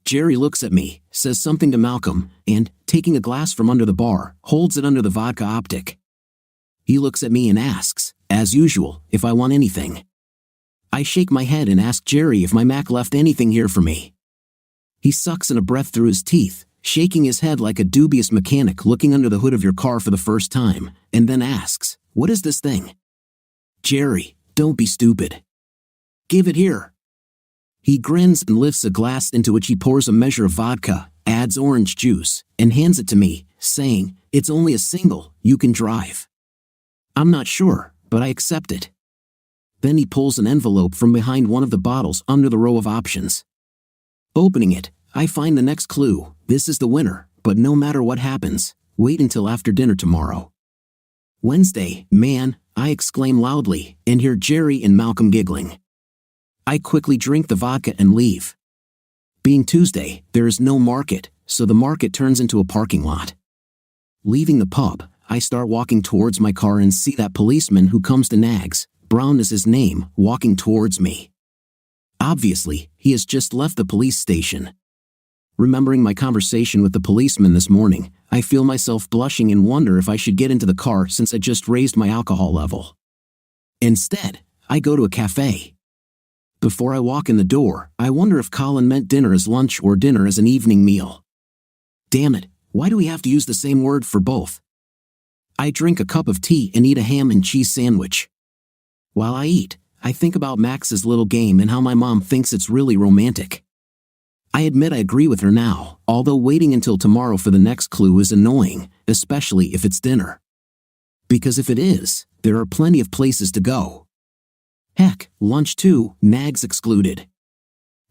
Jerry looks at me, says something to Malcolm, and, taking a glass from under the bar, holds it under the vodka optic. He looks at me and asks, as usual, if I want anything. I shake my head and ask Jerry if my Mac left anything here for me. He sucks in a breath through his teeth, shaking his head like a dubious mechanic looking under the hood of your car for the first time, and then asks, what is this thing? Jerry, don't be stupid. Give it here. He grins and lifts a glass into which he pours a measure of vodka, adds orange juice, and hands it to me, saying, it's only a single, you can drive. I'm not sure, but I accept it. Then he pulls an envelope from behind one of the bottles under the row of options. Opening it, I find the next clue, this is the winner, but no matter what happens, wait until after dinner tomorrow. Wednesday, man, I exclaim loudly, and hear Jerry and Malcolm giggling. I quickly drink the vodka and leave. Being Tuesday, there is no market, so the market turns into a parking lot. Leaving the pub, I start walking towards my car and see that policeman who comes to Nags, Brown is his name, walking towards me. Obviously, he has just left the police station. Remembering my conversation with the policeman this morning, I feel myself blushing and wonder if I should get into the car since I just raised my alcohol level. Instead, I go to a cafe. Before I walk in the door, I wonder if Colin meant dinner as lunch or dinner as an evening meal. Damn it, why do we have to use the same word for both? I drink a cup of tea and eat a ham and cheese sandwich. While I eat, I think about Max's little game and how my mom thinks it's really romantic. I admit I agree with her now, although waiting until tomorrow for the next clue is annoying, especially if it's dinner. Because if it is, there are plenty of places to go. Heck, lunch too, nags excluded.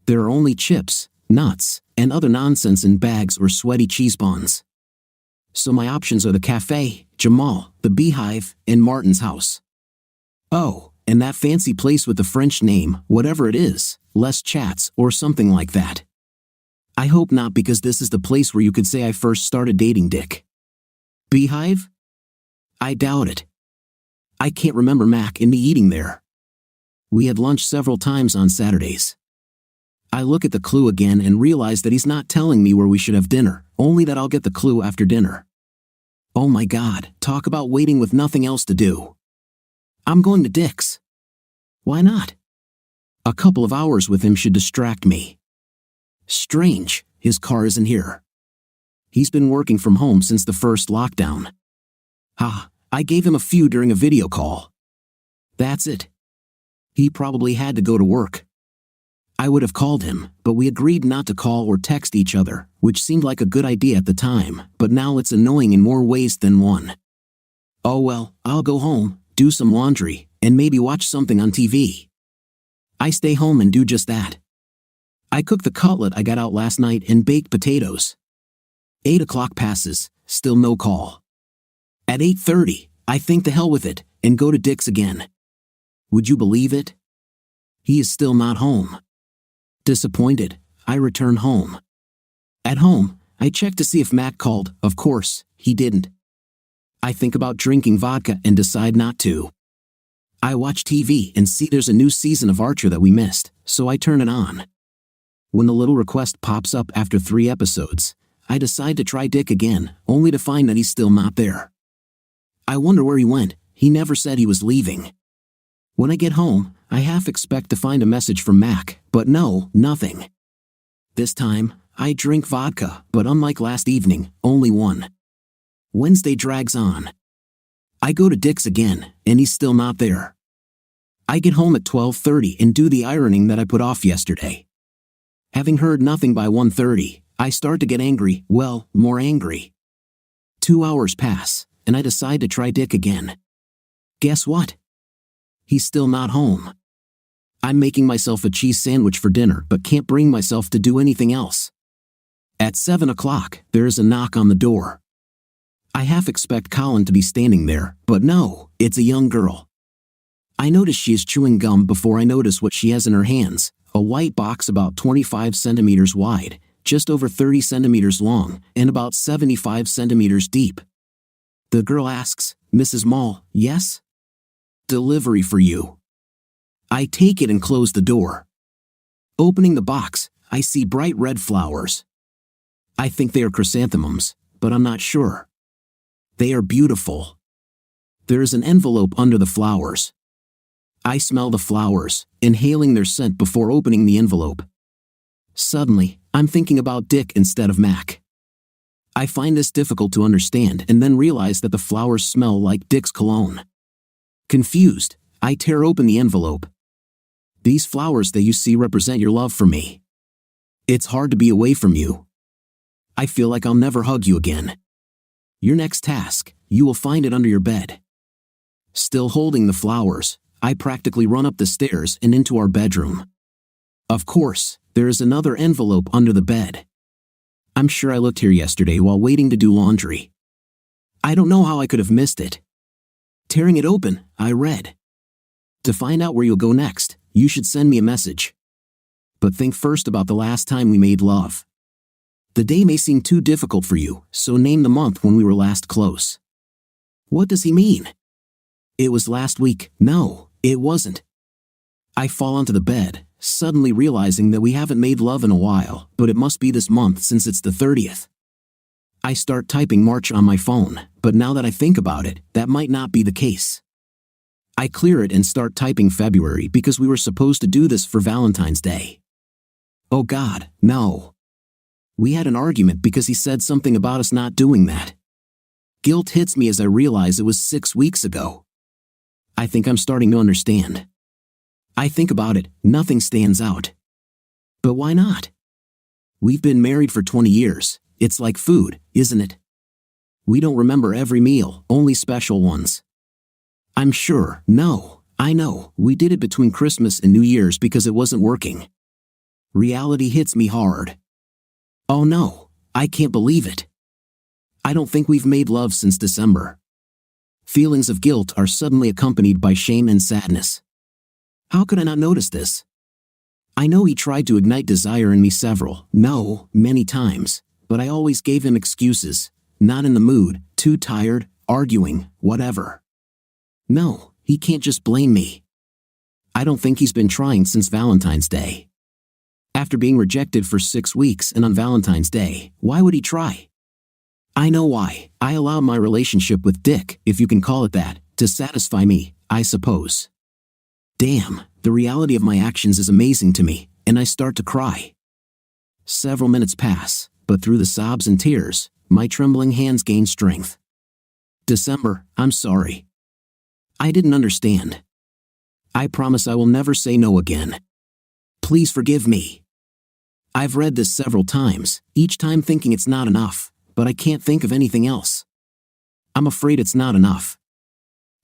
There are only chips, nuts, and other nonsense in bags or sweaty cheese buns. So my options are the cafe, Jamal, the Beehive, and Martin's house. Oh, and that fancy place with the French name, whatever it is, Les Chats or something like that. I hope not, because this is the place where you could say I first started dating Dick. Beehive? I doubt it. I can't remember Mac and me eating there. We had lunch several times on Saturdays. I look at the clue again and realize that he's not telling me where we should have dinner, only that I'll get the clue after dinner. Oh my God, talk about waiting with nothing else to do. I'm going to Dick's. Why not? A couple of hours with him should distract me. Strange, his car isn't here. He's been working from home since the first lockdown. I gave him a few during a video call. That's it. He probably had to go to work. I would have called him, but we agreed not to call or text each other, which seemed like a good idea at the time, but now it's annoying in more ways than one. Oh well, I'll go home, do some laundry, and maybe watch something on TV. I stay home and do just that. I cook the cutlet I got out last night and baked potatoes. 8 o'clock passes, still no call. At 8:30, I think the hell with it, and go to Dick's again. Would you believe it? He is still not home. Disappointed, I return home. At home, I check to see if Mac called. Of course, he didn't. I think about drinking vodka and decide not to. I watch TV and see there's a new season of Archer that we missed, so I turn it on. When the little request pops up after 3 episodes, I decide to try Dick again, only to find that he's still not there. I wonder where he went. He never said he was leaving. When I get home, I half expect to find a message from Mac, but no, nothing. This time, I drink vodka, but unlike last evening, only one. Wednesday drags on. I go to Dick's again, and he's still not there. I get home at 12:30 and do the ironing that I put off yesterday. Having heard nothing by 1:30, I start to get angry, well, more angry. 2 hours pass, and I decide to try Dick again. Guess what? He's still not home. I'm making myself a cheese sandwich for dinner but can't bring myself to do anything else. At 7 o'clock, there is a knock on the door. I half expect Colin to be standing there, but no, it's a young girl. I notice she is chewing gum before I notice what she has in her hands, a white box about 25 centimeters wide, just over 30 centimeters long, and about 75 centimeters deep. The girl asks, "Mrs. Mall, yes?" "Delivery for you." I take it and close the door. Opening the box, I see bright red flowers. I think they are chrysanthemums, but I'm not sure. They are beautiful. There is an envelope under the flowers. I smell the flowers, inhaling their scent before opening the envelope. Suddenly, I'm thinking about Dick instead of Mac. I find this difficult to understand and then realize that the flowers smell like Dick's cologne. Confused, I tear open the envelope. These flowers that you see represent your love for me. It's hard to be away from you. I feel like I'll never hug you again. Your next task, you will find it under your bed. Still holding the flowers, I practically run up the stairs and into our bedroom. Of course, there is another envelope under the bed. I'm sure I looked here yesterday while waiting to do laundry. I don't know how I could have missed it. Tearing it open, I read, "To find out where you'll go next, you should send me a message. But think first about the last time we made love. The day may seem too difficult for you, so name the month when we were last close." What does he mean? It was last week. No, it wasn't. I fall onto the bed, suddenly realizing that we haven't made love in a while, but it must be this month since it's the 30th. I start typing March on my phone, but now that I think about it, that might not be the case. I clear it and start typing February because we were supposed to do this for Valentine's Day. Oh God, no. We had an argument because he said something about us not doing that. Guilt hits me as I realize it was 6 weeks ago. I think I'm starting to understand. I think about it, nothing stands out. But why not? We've been married for 20 years. It's like food, isn't it? We don't remember every meal, only special ones. I'm sure, no, I know, we did it between Christmas and New Year's because it wasn't working. Reality hits me hard. Oh no, I can't believe it. I don't think we've made love since December. Feelings of guilt are suddenly accompanied by shame and sadness. How could I not notice this? I know he tried to ignite desire in me many times, but I always gave him excuses, not in the mood, too tired, arguing, whatever. No, he can't just blame me. I don't think he's been trying since Valentine's Day. After being rejected for 6 weeks and on Valentine's Day, why would he try? I know why. I allowed my relationship with Dick, if you can call it that, to satisfy me, I suppose. Damn, the reality of my actions is amazing to me, and I start to cry. Several minutes pass, but through the sobs and tears, my trembling hands gain strength. December, I'm sorry. I didn't understand. I promise I will never say no again. Please forgive me. I've read this several times, each time thinking it's not enough, but I can't think of anything else. I'm afraid it's not enough.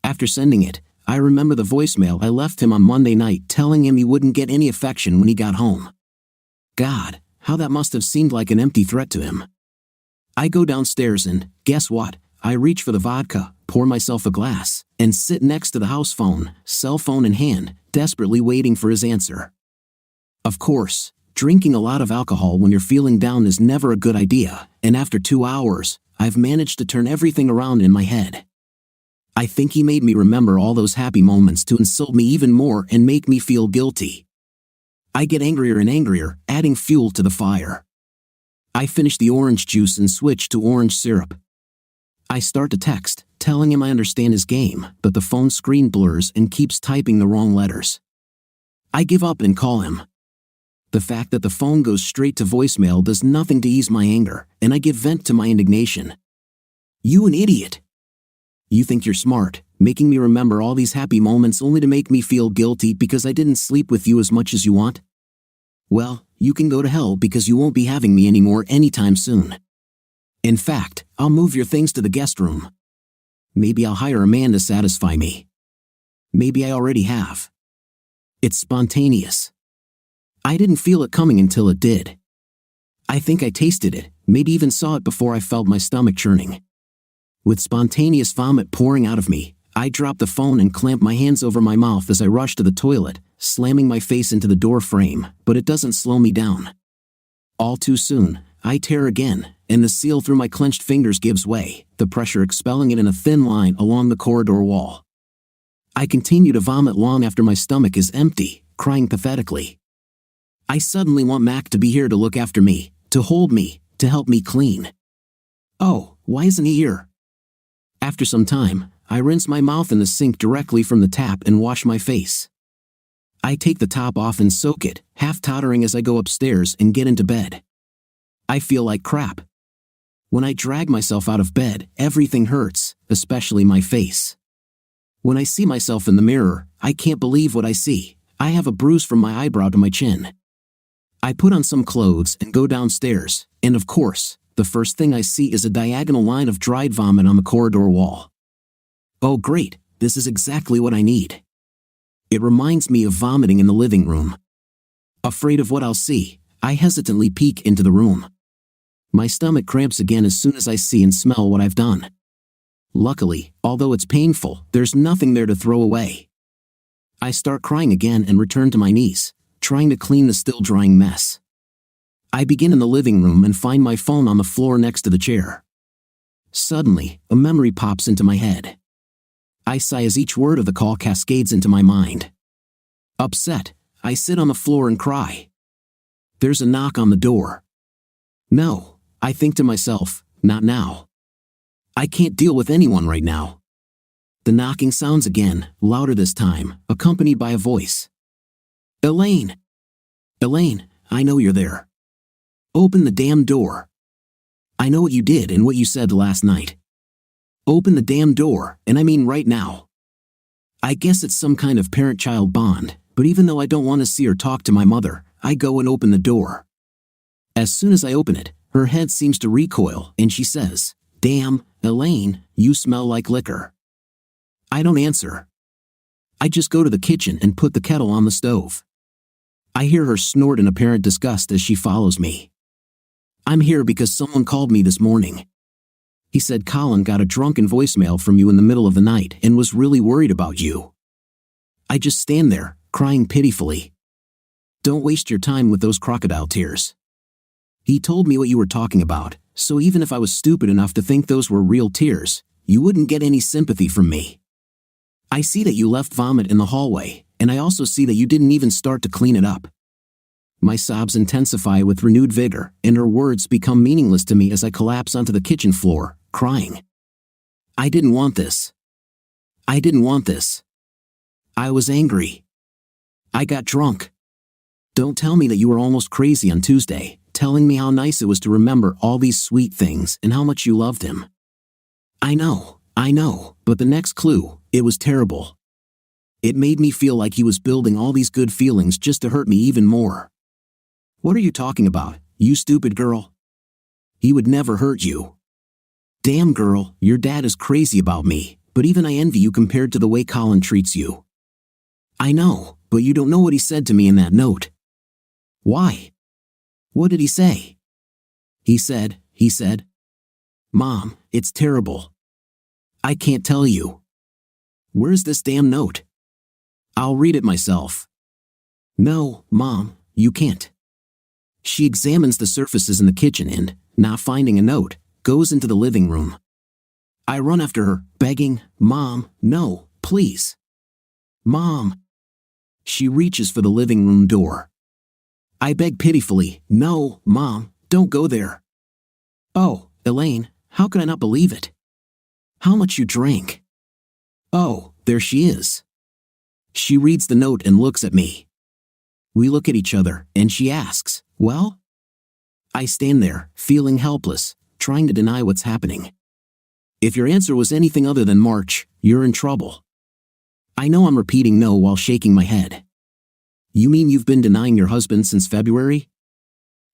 After sending it, I remember the voicemail I left him on Monday night telling him he wouldn't get any affection when he got home. God, how that must have seemed like an empty threat to him. I go downstairs and, guess what? I reach for the vodka, pour myself a glass, and sit next to the house phone, cell phone in hand, desperately waiting for his answer. Of course, drinking a lot of alcohol when you're feeling down is never a good idea, and after 2 hours, I've managed to turn everything around in my head. I think he made me remember all those happy moments to insult me even more and make me feel guilty. I get angrier and angrier, adding fuel to the fire. I finish the orange juice and switch to orange syrup. I start to text, telling him I understand his game, but the phone screen blurs and keeps typing the wrong letters. I give up and call him. The fact that the phone goes straight to voicemail does nothing to ease my anger, and I give vent to my indignation. You an idiot. You think you're smart, making me remember all these happy moments only to make me feel guilty because I didn't sleep with you as much as you want? Well, you can go to hell because you won't be having me anymore anytime soon. In fact, I'll move your things to the guest room. Maybe I'll hire a man to satisfy me. Maybe I already have. It's spontaneous. I didn't feel it coming until it did. I think I tasted it, maybe even saw it before I felt my stomach churning. With spontaneous vomit pouring out of me, I drop the phone and clamp my hands over my mouth as I rush to the toilet, slamming my face into the door frame, but it doesn't slow me down. All too soon, I tear again, and the seal through my clenched fingers gives way, the pressure expelling it in a thin line along the corridor wall. I continue to vomit long after my stomach is empty, crying pathetically. I suddenly want Mac to be here to look after me, to hold me, to help me clean. Oh, why isn't he here? After some time, I rinse my mouth in the sink directly from the tap and wash my face. I take the top off and soak it, half tottering as I go upstairs and get into bed. I feel like crap. When I drag myself out of bed, everything hurts, especially my face. When I see myself in the mirror, I can't believe what I see. I have a bruise from my eyebrow to my chin. I put on some clothes and go downstairs, and of course, the first thing I see is a diagonal line of dried vomit on the corridor wall. Oh great, this is exactly what I need. It reminds me of vomiting in the living room. Afraid of what I'll see, I hesitantly peek into the room. My stomach cramps again as soon as I see and smell what I've done. Luckily, although it's painful, there's nothing there to throw away. I start crying again and return to my knees, trying to clean the still drying mess. I begin in the living room and find my phone on the floor next to the chair. Suddenly, a memory pops into my head. I sigh as each word of the call cascades into my mind. Upset, I sit on the floor and cry. There's a knock on the door. No, I think to myself, not now. I can't deal with anyone right now. The knocking sounds again, louder this time, accompanied by a voice. Elaine! Elaine, I know you're there. Open the damn door. I know what you did and what you said last night. Open the damn door, and I mean right now. I guess it's some kind of parent-child bond, but even though I don't want to see or talk to my mother, I go and open the door. As soon as I open it, her head seems to recoil and she says, "Damn, Elaine, you smell like liquor." I don't answer. I just go to the kitchen and put the kettle on the stove. I hear her snort in apparent disgust as she follows me. "I'm here because someone called me this morning. He said Colin got a drunken voicemail from you in the middle of the night and was really worried about you." I just stand there, crying pitifully. "Don't waste your time with those crocodile tears. He told me what you were talking about, so even if I was stupid enough to think those were real tears, you wouldn't get any sympathy from me. I see that you left vomit in the hallway, and I also see that you didn't even start to clean it up." My sobs intensify with renewed vigor, and her words become meaningless to me as I collapse onto the kitchen floor, crying. I didn't want this. I didn't want this. I was angry. I got drunk. Don't tell me that you were almost crazy on Tuesday, telling me how nice it was to remember all these sweet things and how much you loved him. I know, but the next clue, it was terrible. It made me feel like he was building all these good feelings just to hurt me even more. What are you talking about, you stupid girl? He would never hurt you. Damn girl, your dad is crazy about me, but even I envy you compared to the way Colin treats you. I know, but you don't know what he said to me in that note. Why? What did he say? He said, "Mom, it's terrible. I can't tell you. Where's this damn note? I'll read it myself." "No, Mom, you can't." She examines the surfaces in the kitchen and, not finding a note, goes into the living room. I run after her, begging, "Mom, no, please. Mom." She reaches for the living room door. I beg pitifully, "No, Mom, don't go there." "Oh, Elaine, how could I not believe it? How much you drank." "Oh, there she is." She reads the note and looks at me. We look at each other, and she asks, "Well?" I stand there, feeling helpless, trying to deny what's happening. If your answer was anything other than March, you're in trouble. I know I'm repeating no while shaking my head. You mean you've been denying your husband since February?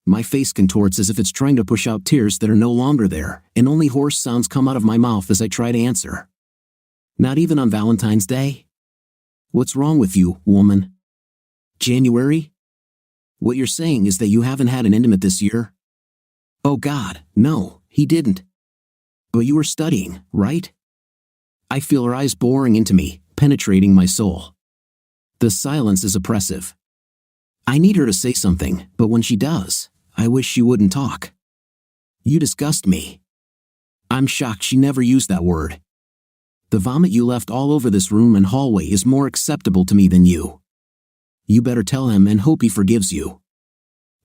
My face contorts as if it's trying to push out tears that are no longer there, and only hoarse sounds come out of my mouth as I try to answer. Not even on Valentine's Day? What's wrong with you, woman? January? What you're saying is that you haven't had an intimate this year? Oh God, no, he didn't. But you were studying, right? I feel her eyes boring into me, penetrating my soul. The silence is oppressive. I need her to say something, but when she does, I wish she wouldn't talk. You disgust me. I'm shocked she never used that word. The vomit you left all over this room and hallway is more acceptable to me than you. You better tell him and hope he forgives you.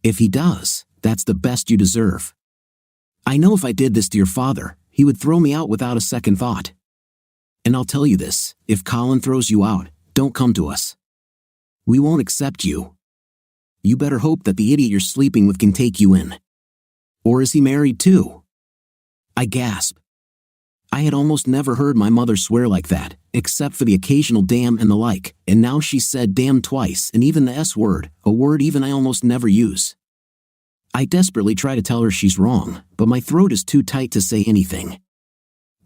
If he does, that's the best you deserve. I know if I did this to your father, he would throw me out without a second thought. And I'll tell you this, if Colin throws you out, don't come to us. We won't accept you. You better hope that the idiot you're sleeping with can take you in. Or is he married too? I gasp. I had almost never heard my mother swear like that, except for the occasional damn and the like, and now she said damn twice and even the S word, a word even I almost never use. I desperately try to tell her she's wrong, but my throat is too tight to say anything.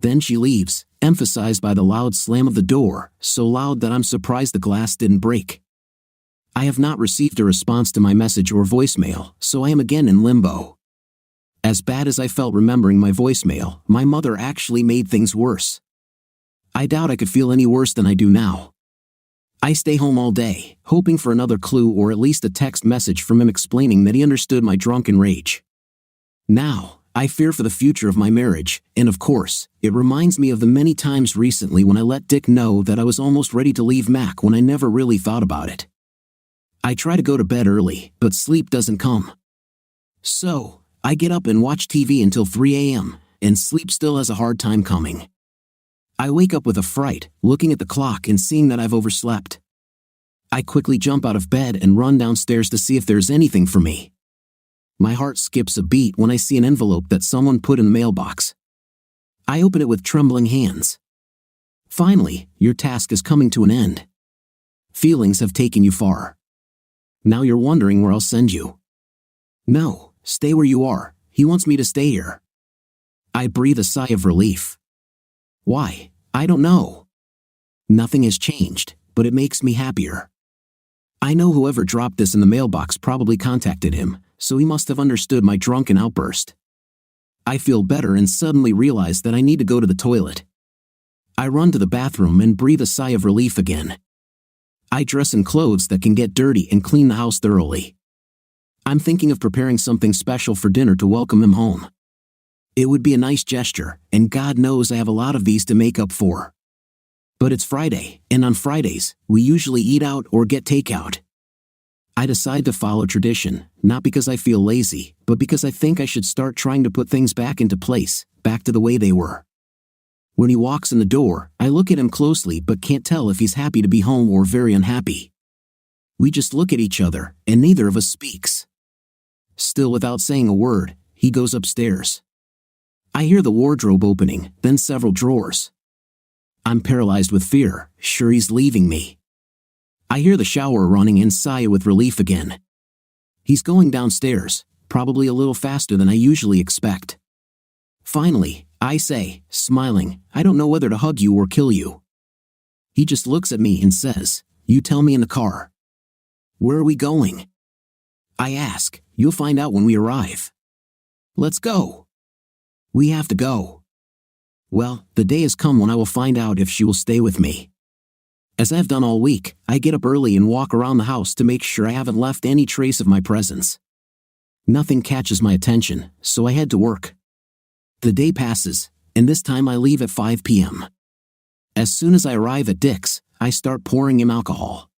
Then she leaves, emphasized by the loud slam of the door, so loud that I'm surprised the glass didn't break. I have not received a response to my message or voicemail, so I am again in limbo. As bad as I felt remembering my voicemail, my mother actually made things worse. I doubt I could feel any worse than I do now. I stay home all day, hoping for another clue or at least a text message from him explaining that he understood my drunken rage. Now, I fear for the future of my marriage, and of course, it reminds me of the many times recently when I let Dick know that I was almost ready to leave Mac when I never really thought about it. I try to go to bed early, but sleep doesn't come. So, I get up and watch TV until 3 a.m., and sleep still has a hard time coming. I wake up with a fright, looking at the clock and seeing that I've overslept. I quickly jump out of bed and run downstairs to see if there's anything for me. My heart skips a beat when I see an envelope that someone put in the mailbox. I open it with trembling hands. Finally, your task is coming to an end. Feelings have taken you far. Now you're wondering where I'll send you. No, Stay where you are. He wants me to stay here. I breathe a sigh of relief. Why? I don't know. Nothing has changed, but it makes me happier. I know whoever dropped this in the mailbox probably contacted him, so he must have understood my drunken outburst. I feel better and suddenly realize that I need to go to the toilet. I run to the bathroom and breathe a sigh of relief again. I dress in clothes that can get dirty and clean the house thoroughly. I'm thinking of preparing something special for dinner to welcome him home. It would be a nice gesture, and God knows I have a lot of these to make up for. But it's Friday, and on Fridays, we usually eat out or get takeout. I decide to follow tradition, not because I feel lazy, but because I think I should start trying to put things back into place, back to the way they were. When he walks in the door, I look at him closely but can't tell if he's happy to be home or very unhappy. We just look at each other, and neither of us speaks. Still without saying a word, he goes upstairs. I hear the wardrobe opening, then several drawers. I'm paralyzed with fear, sure he's leaving me. I hear the shower running and sigh with relief again. He's going downstairs, probably a little faster than I usually expect. Finally, I say, smiling, I don't know whether to hug you or kill you. He just looks at me and says, you tell me in the car. Where are we going? I ask, you'll find out when we arrive. Let's go. We have to go. Well, the day has come when I will find out if she will stay with me. As I've done all week, I get up early and walk around the house to make sure I haven't left any trace of my presence. Nothing catches my attention, so I head to work. The day passes, and this time I leave at 5 p.m. As soon as I arrive at Dick's, I start pouring him alcohol.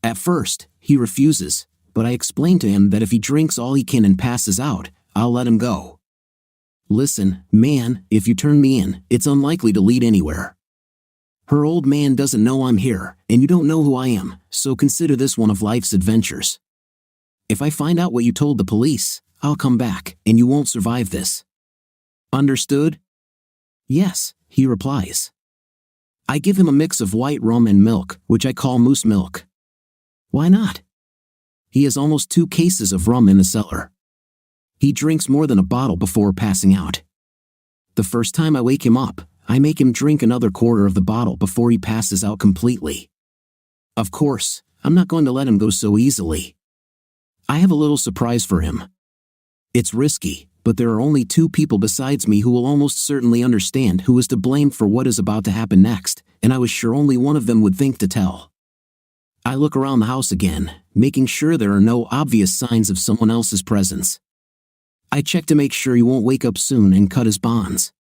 At first, he refuses, but I explain to him that if he drinks all he can and passes out, I'll let him go. Listen, man, if you turn me in, it's unlikely to lead anywhere. Her old man doesn't know I'm here, and you don't know who I am, so consider this one of life's adventures. If I find out what you told the police, I'll come back, and you won't survive this. Understood? Yes, he replies. I give him a mix of white rum and milk, which I call moose milk. Why not? He has almost 2 cases of rum in the cellar. He drinks more than a bottle before passing out. The first time I wake him up, I make him drink another quarter of the bottle before he passes out completely. Of course, I'm not going to let him go so easily. I have a little surprise for him. It's risky, but there are only 2 people besides me who will almost certainly understand who is to blame for what is about to happen next, and I was sure only one of them would think to tell. I look around the house again, making sure there are no obvious signs of someone else's presence. I check to make sure he won't wake up soon and cut his bonds.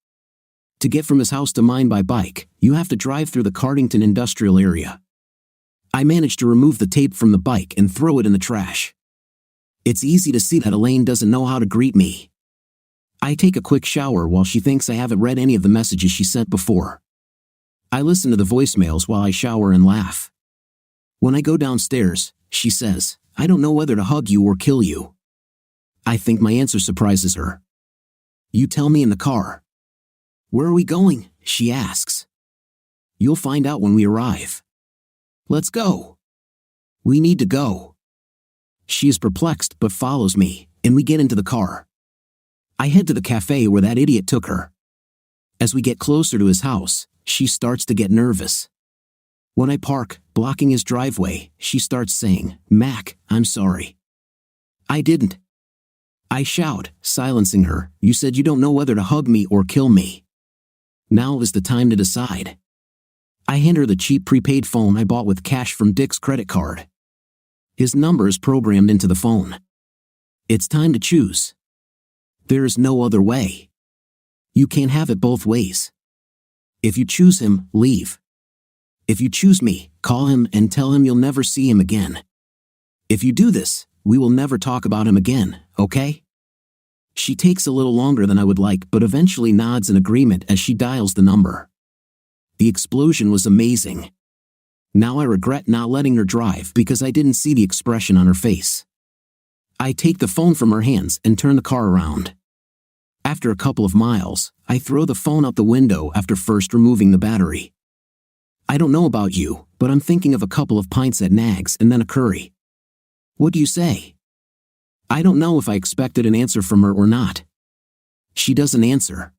To get from his house to mine by bike, you have to drive through the Cardington industrial area. I manage to remove the tape from the bike and throw it in the trash. It's easy to see that Elaine doesn't know how to greet me. I take a quick shower while she thinks I haven't read any of the messages she sent before. I listen to the voicemails while I shower and laugh. When I go downstairs, she says, I don't know whether to hug you or kill you. I think my answer surprises her. You tell me in the car. Where are we going? She asks. You'll find out when we arrive. Let's go. We need to go. She is perplexed but follows me, and we get into the car. I head to the cafe where that idiot took her. As we get closer to his house, she starts to get nervous. When I park, blocking his driveway, she starts saying, Mac, I'm sorry. I didn't. I shout, silencing her, you said you don't know whether to hug me or kill me. Now is the time to decide. I hand her the cheap prepaid phone I bought with cash from Dick's credit card. His number is programmed into the phone. It's time to choose. There is no other way. You can't have it both ways. If you choose him, leave. If you choose me, call him and tell him you'll never see him again. If you do this, we will never talk about him again, okay? She takes a little longer than I would like but eventually nods in agreement as she dials the number. The explosion was amazing. Now I regret not letting her drive because I didn't see the expression on her face. I take the phone from her hands and turn the car around. After a couple of miles, I throw the phone out the window after first removing the battery. I don't know about you, but I'm thinking of a couple of pints at Nags and then a curry. What do you say? I don't know if I expected an answer from her or not. She doesn't answer.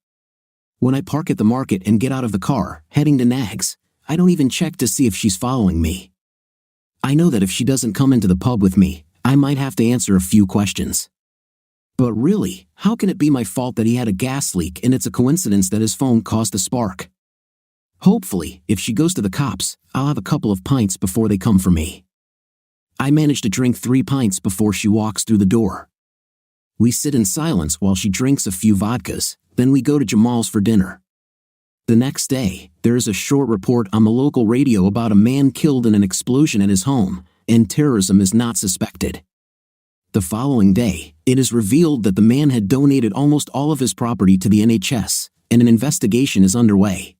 When I park at the market and get out of the car, heading to Nags, I don't even check to see if she's following me. I know that if she doesn't come into the pub with me, I might have to answer a few questions. But really, how can it be my fault that he had a gas leak and it's a coincidence that his phone caused a spark? Hopefully, if she goes to the cops, I'll have a couple of pints before they come for me. I manage to drink 3 pints before she walks through the door. We sit in silence while she drinks a few vodkas, then we go to Jamal's for dinner. The next day, there is a short report on the local radio about a man killed in an explosion at his home, and terrorism is not suspected. The following day, it is revealed that the man had donated almost all of his property to the NHS, and an investigation is underway.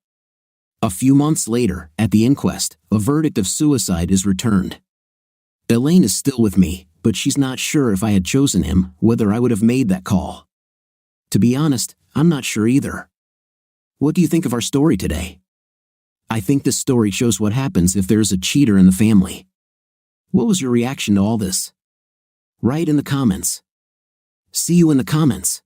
A few months later, at the inquest, a verdict of suicide is returned. Elaine is still with me, but she's not sure if I had chosen him, whether I would have made that call. To be honest, I'm not sure either. What do you think of our story today? I think this story shows what happens if there is a cheater in the family. What was your reaction to all this? Write in the comments. See you in the comments.